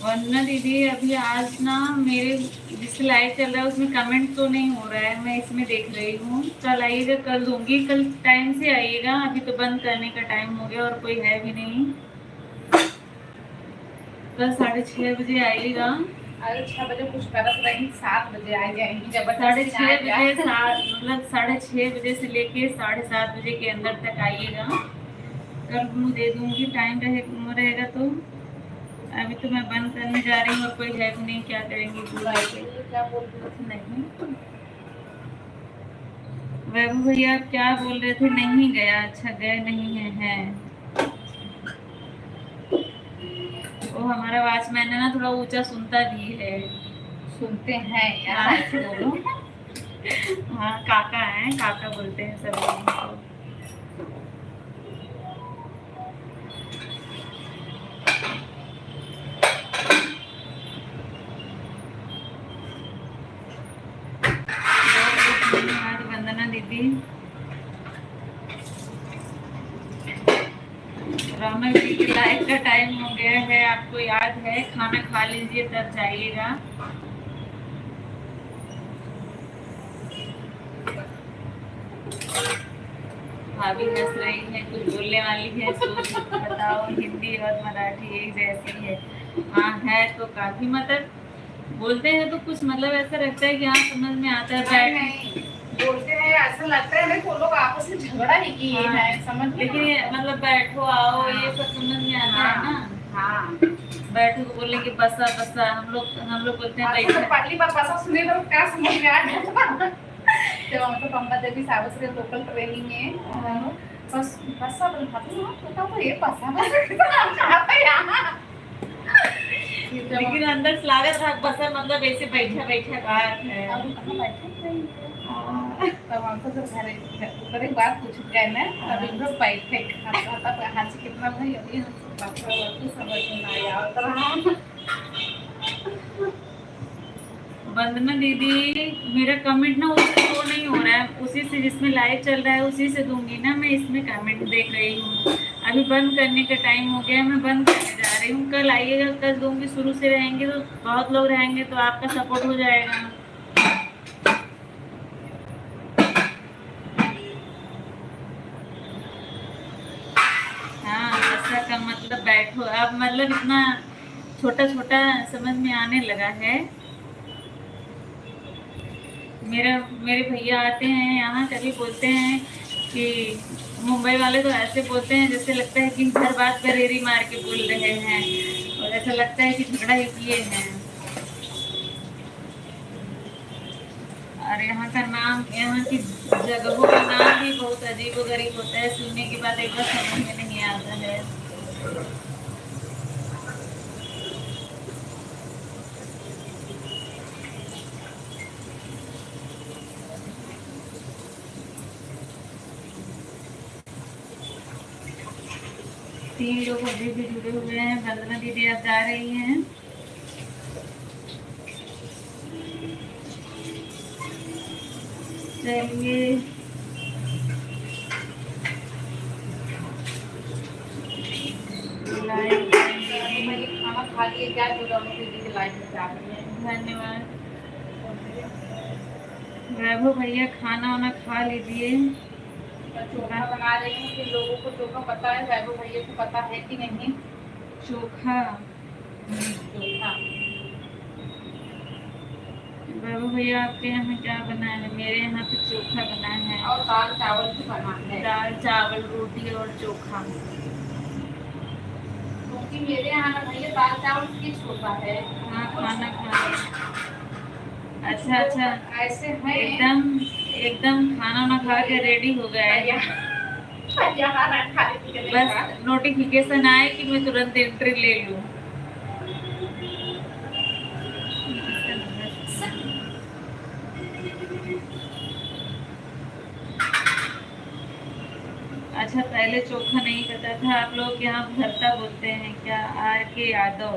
वरना दीदी अभी आज ना मेरे जिस लाइव चल रहा है उसमें कमेंट तो नहीं हो रहा है, मैं इसमें देख रही हूँ। कल आइएगा, कल दूंगी, कल टाइम से आइएगा। अभी तो बंद करने का टाइम हो गया और कोई है भी नहीं। कल 6:30 बजे आइएगा। अरे 6 बजे कुछ करत रही, 7 बजे आ जाएंगी। जब 6:30 बजे, मतलब 6:30 बजे से लेके 7:30 बजे के अंदर तक आइएगा। कल ब्लू दे दूंगी, टाइम रहेगा तो। अभी तो मैं बंद करने जा रही हूँ और कोई है भी नहीं, क्या करेंगे ब्लू लेके। क्या बोल रहे थे? नहीं वैभव भैया आप क्या बोल रहे थे? नहीं गया। अच्छा, गए नहीं है। वो हमारा वॉचमैन है ना, थोड़ा ऊंचा सुनता भी है। सुनते हैं यार, ऐसे बोलो। हाँ, काका है, काका बोलते हैं सब लोग उनको। धन्यवाद वंदना दीदी। रौनक जी की लाइफ का टाइम हो गया है, आपको याद है? खाना खा लीजिए तब जाइएगा। भाभी हंस रही है, कुछ बोलने वाली है, सोच बताओ। हिंदी और मराठी एक जैसी है? हाँ है तो काफी, मतलब बोलते हैं तो कुछ मतलब ऐसा लगता है कि हाँ समझ में आता है। नहीं बोलते हैं ऐसा लगता है नहीं, वो लोग आपस में झगड़ा ही किए हाँ, हैं, समझ। लेकिन मतलब बैठो आओ ये सब समझ में आता है ना। हाँ, बैठो को बोलने की बसा बसा, हम लोग बोलते हैं तो बैठा। पहली बार भाषा सुने तो क्या समझ में आ गया। जब हम तो पंपा देवी सावश्री लोकल ट्रेनिंग में बस बसा बोलते हैं तो ये बसा बसा। लेकिन अंदर से लागत था बसा मतलब ऐसे बैठा बैठा बात है। तब हमको जब घर एक बात पूछ गए ना, तब इन लोग बैठे हाथ से कितना भाई अभी समझ में नहीं आता रहा। वंदना दीदी मेरा कमेंट ना उससे शो नहीं हो रहा है, उसी से जिसमें लाइव चल रहा है उसी से दूंगी ना। मैं इसमें कमेंट देख रही हूँ। अभी बंद करने का टाइम हो गया, मैं बंद करने जा रही हूँ। कल आइएगा, कल दूंगी। शुरू से रहेंगे तो बहुत लोग रहेंगे तो आपका सपोर्ट हो जाएगा। हाँ, ऐसा का मतलब बैठो। अब मतलब इतना छोटा छोटा समझ में आने लगा है। मेरे भैया आते हैं यहाँ, कभी बोलते हैं कि मुंबई वाले तो ऐसे बोलते हैं जैसे लगता है कि हर बात पर रेरी मार के बोल रहे हैं, और ऐसा लगता है कि झगड़ा ही किए हैं। और यहाँ का नाम, यहाँ की जगहों का नाम भी बहुत अजीबोगरीब होता है, सुनने के बाद एक बार समझ में नहीं आता है। तीन लोग अभी भी जुड़े हुए हैं। वंदना दीदी आप जा रही हैं? चलिए बताइए क्या जो दोनों दीदी के लाइफ में जा रही है। धन्यवाद। वैभव भैया खाना वाना खा लीजिए। चोखा बना रही हूँ, फिर लोगों को चोखा पता है, वैभव भैया को पता है कि नहीं। चोखा चोखा वैभव भैया आपके यहाँ क्या बना है? मेरे यहाँ तो चोखा बना है और दाल चावल भी बना है। दाल चावल रोटी और चोखा। क्योंकि मेरे यहाँ ना भैया दाल चावल फिक्स होता है। हाँ खाना खा लिया। अच्छा अच्छा ऐसे हैं एकदम एकदम खाना वाना खा के रेडी हो गए। बस नोटिफिकेशन आए कि मैं तुरंत एंट्री ले लूं। अच्छा पहले चोखा नहीं पता था, आप लोग यहाँ भरता बोलते हैं क्या? आर के यादव,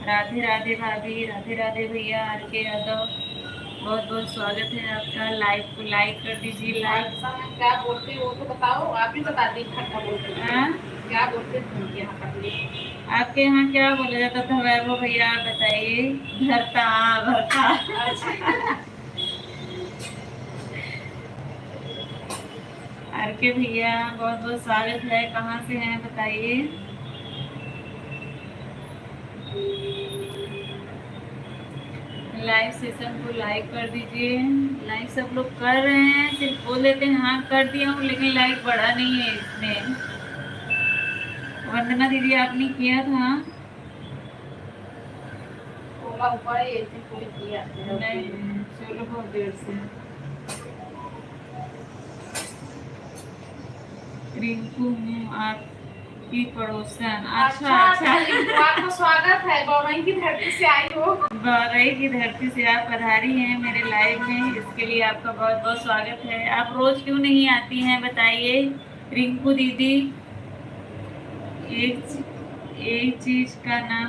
राधे राधे भाभी, राधे राधे भैया। आर के यादव बहुत बहुत स्वागत है आपका। लाइव को लाइक कर दीजिए। लाइक क्या बोलते हैं वो तो बताओ, आप ही बता दी। खट्टा बोलते हैं क्या बोलते हैं उनके यहाँ पर? आपके यहाँ क्या बोला जाता था वैभव भैया आप बताइए? भरता भरता। आर के भैया बहुत बहुत स्वागत है। कहाँ से हैं बताइए? लाइव सेशन को लाइक कर दीजिए। लाइक सब लोग कर रहे हैं, सिर्फ बोल देते हैं हाँ कर दिया हूँ, लेकिन लाइक बढ़ा नहीं है इसमें। वंदना दीदी आपने किया था? नहीं चलो बहुत देर से। रिंकू हूँ आपकी पड़ोसन। अच्छा अच्छा आपका स्वागत है। बौरई की धरती से आई हो। बौरई की धरती से आप पधारी हैं मेरे लाइव में, इसके लिए आपका बहुत बहुत स्वागत है। आप रोज क्यों नहीं आती हैं बताइए रिंकू दीदी? एक चीज का नाम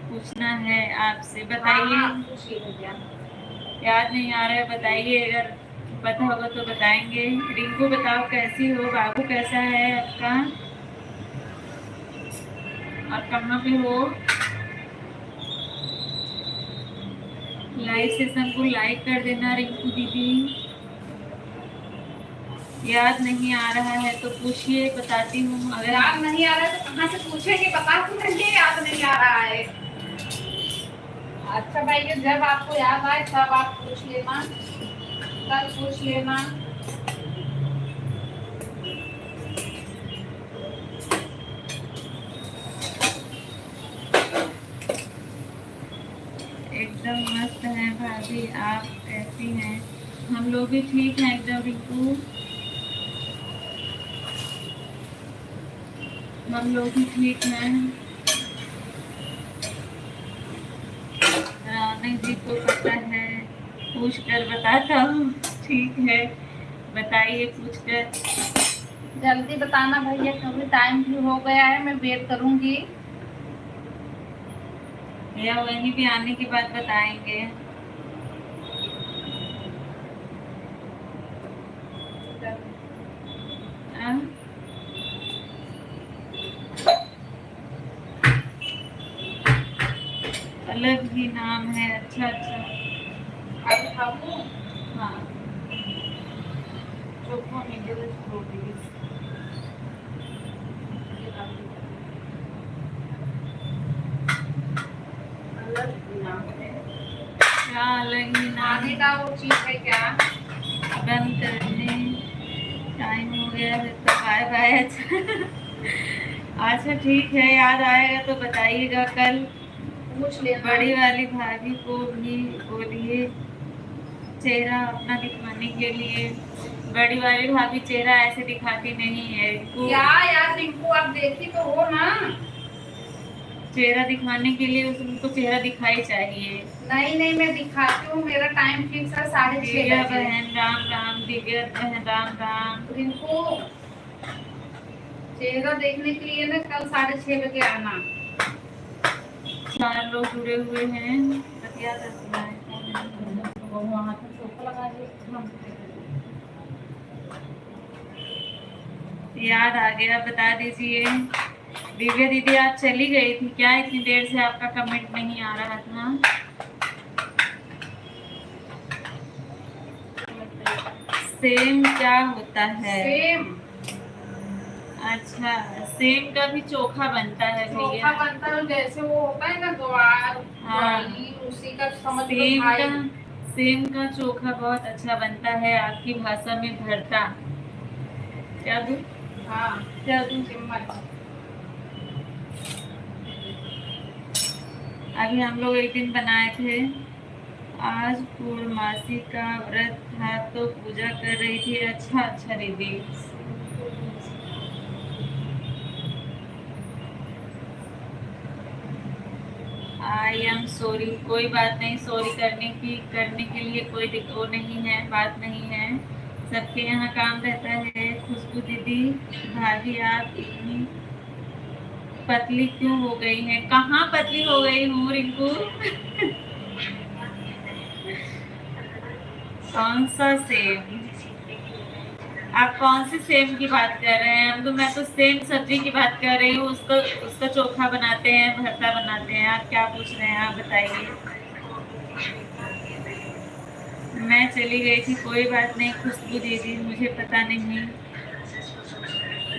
पूछना है आपसे, बताइए। याद नहीं आ रहा है बताइए, अगर पता होगा तो बताएंगे। रिंकू बताओ कैसी हो? बाबू कैसा है आपका? आप कहाँ पे हो? लाइव सेशन को लाइक कर देना रिंकू दीदी। याद नहीं आ रहा है तो पूछिए, बताती हूँ। अगर याद नहीं आ रहा है तो कहाँ से पूछेंगे? बता तो नहीं याद नहीं आ रहा है। अच्छा भाई जब आपको याद आए तब आप पूछ लेना, कल पूछ लेना। एकदम मस्त है भाभी, आप कैसी हैं? हम लोग भी ठीक हैं एकदम रिंकू, हम लोग भी ठीक हैं। रौनक जी को पता है, पूछ कर बताता हूँ। ठीक है बताइए पूछ कर। जल्दी बताना भैया क्योंकि टाइम भी हो गया है, मैं वेट करूंगी। या वहीं भी आने के बाद बताएंगे। अलग ही नाम है। अच्छा अच्छा हाँ चोखा क्या अलग ही नाम आगे का वो चीज है क्या? बंद करने टाइम हो गया है तो बाय बाय। अच्छा ठीक है, याद आएगा तो बताइएगा कल। पूछ लेना। बड़ी वाली भाभी को भी बोलिए चेहरा अपना दिखाने के लिए। बड़ी वाली भाभी चेहरा ऐसे दिखाती नहीं है। क्या यार रिंकू आप देखी तो हो ना? चेहरा दिखाने के लिए उनको चेहरा दिखाई चाहिए। नहीं मैं दिखाती हूँ, मेरा टाइम फिक्स है 6:30 दिव्या बजे। बहन राम राम। दिव्या बहन राम राम। रिंकू चेहरा देखने के लिए ना कल 6:30 बजे आना। 4 लोग जुड़े हुए हैं। बतिया याद आ गया, बता दीजिए। दिव्या दीदी आप चली गई थी क्या? इतनी देर से आपका कमेंट नहीं आ रहा था। सेम क्या होता है? सेम अच्छा, सेम का भी चोखा बनता है चोखा भैया। बनता है, जैसे वो होता है ना ग्वार, हाँ। ग्वाली, उसी का समझ लो सेम भाई। का सेम का चोखा बहुत अच्छा बनता है, आपकी भाषा में भरता। क्या दूं? हाँ क्या दूं? सिमर। अभी हम लोग एक दिन बनाए थे, आज पूर्णमासी का व्रत था तो पूजा कर रही थी। अच्छा अच्छा दीदी। आई एम सॉरी, कोई बात नहीं, सॉरी करने के लिए कोई वो नहीं है, बात नहीं है। सबके यहाँ काम रहता है। खुशबू दीदी भाभी आप इतनी पतली क्यों हो गई हैं? कहाँ पतली हो गई हूँ रिंकू? कौन सा सेम? आप कौन सी सेम की बात कर रहे हैं? मैं तो सेम सब्जी की बात कर रही हूँ। उसका उसका चोखा बनाते हैं, भरता बनाते हैं। आप क्या पूछ रहे हैं? आप बताइए। मैं चली गई थी, कोई बात नहीं खुशबू दीदी, मुझे पता नहीं।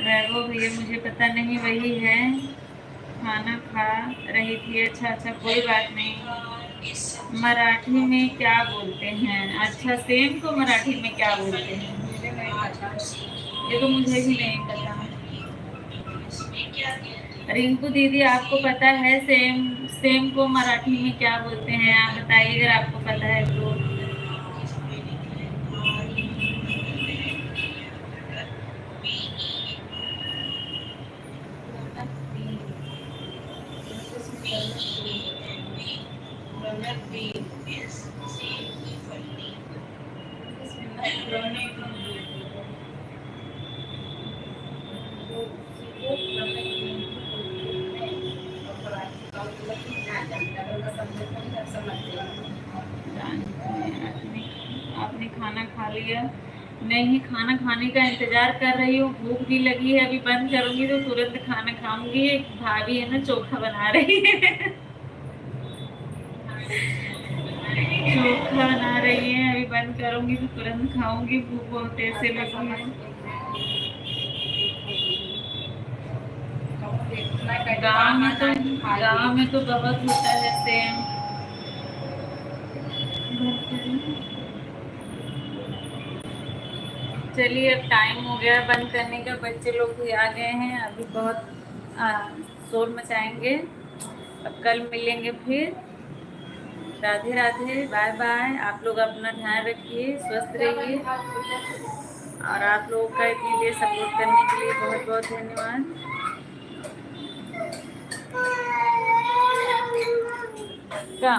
वैभव भैया मुझे पता नहीं, वही है खाना खा रही थी। अच्छा अच्छा कोई बात नहीं। मराठी में क्या बोलते हैं? अच्छा, सेम को मराठी में क्या बोलते हैं? मुझे नहीं पता। ये तो मुझे भी नहीं पता। रिंकू दीदी आपको पता है सेम सेम को मराठी में क्या बोलते हैं? आप बताइए अगर आपको पता है तो। आपने खाना खा लिया? नहीं, खाना खाने का इंतजार कर रही हूँ, भूख भी लगी है। अभी बंद करूंगी तो तुरंत खाना खाऊंगी। भाभी है ना चोखा बना रही है। चोखा बना रही है, अभी बंद करूंगी तो तुरंत खाऊंगी। भूख बहुत तेज से लगी है। गांव में तो बहुत होता है सेम। चलिए अब टाइम हो गया बंद करने का, बच्चे लोग भी आ गए हैं। अभी बहुत शोर मचाएंगे। अब कल मिलेंगे फिर। Radhe Radhe, bye bye. आप लोग अपना ध्यान रखिए, स्वस्थ रहिए। और आप लोगों का इतनी देर सपोर्ट करने के लिए बहुत बहुत धन्यवाद। क्या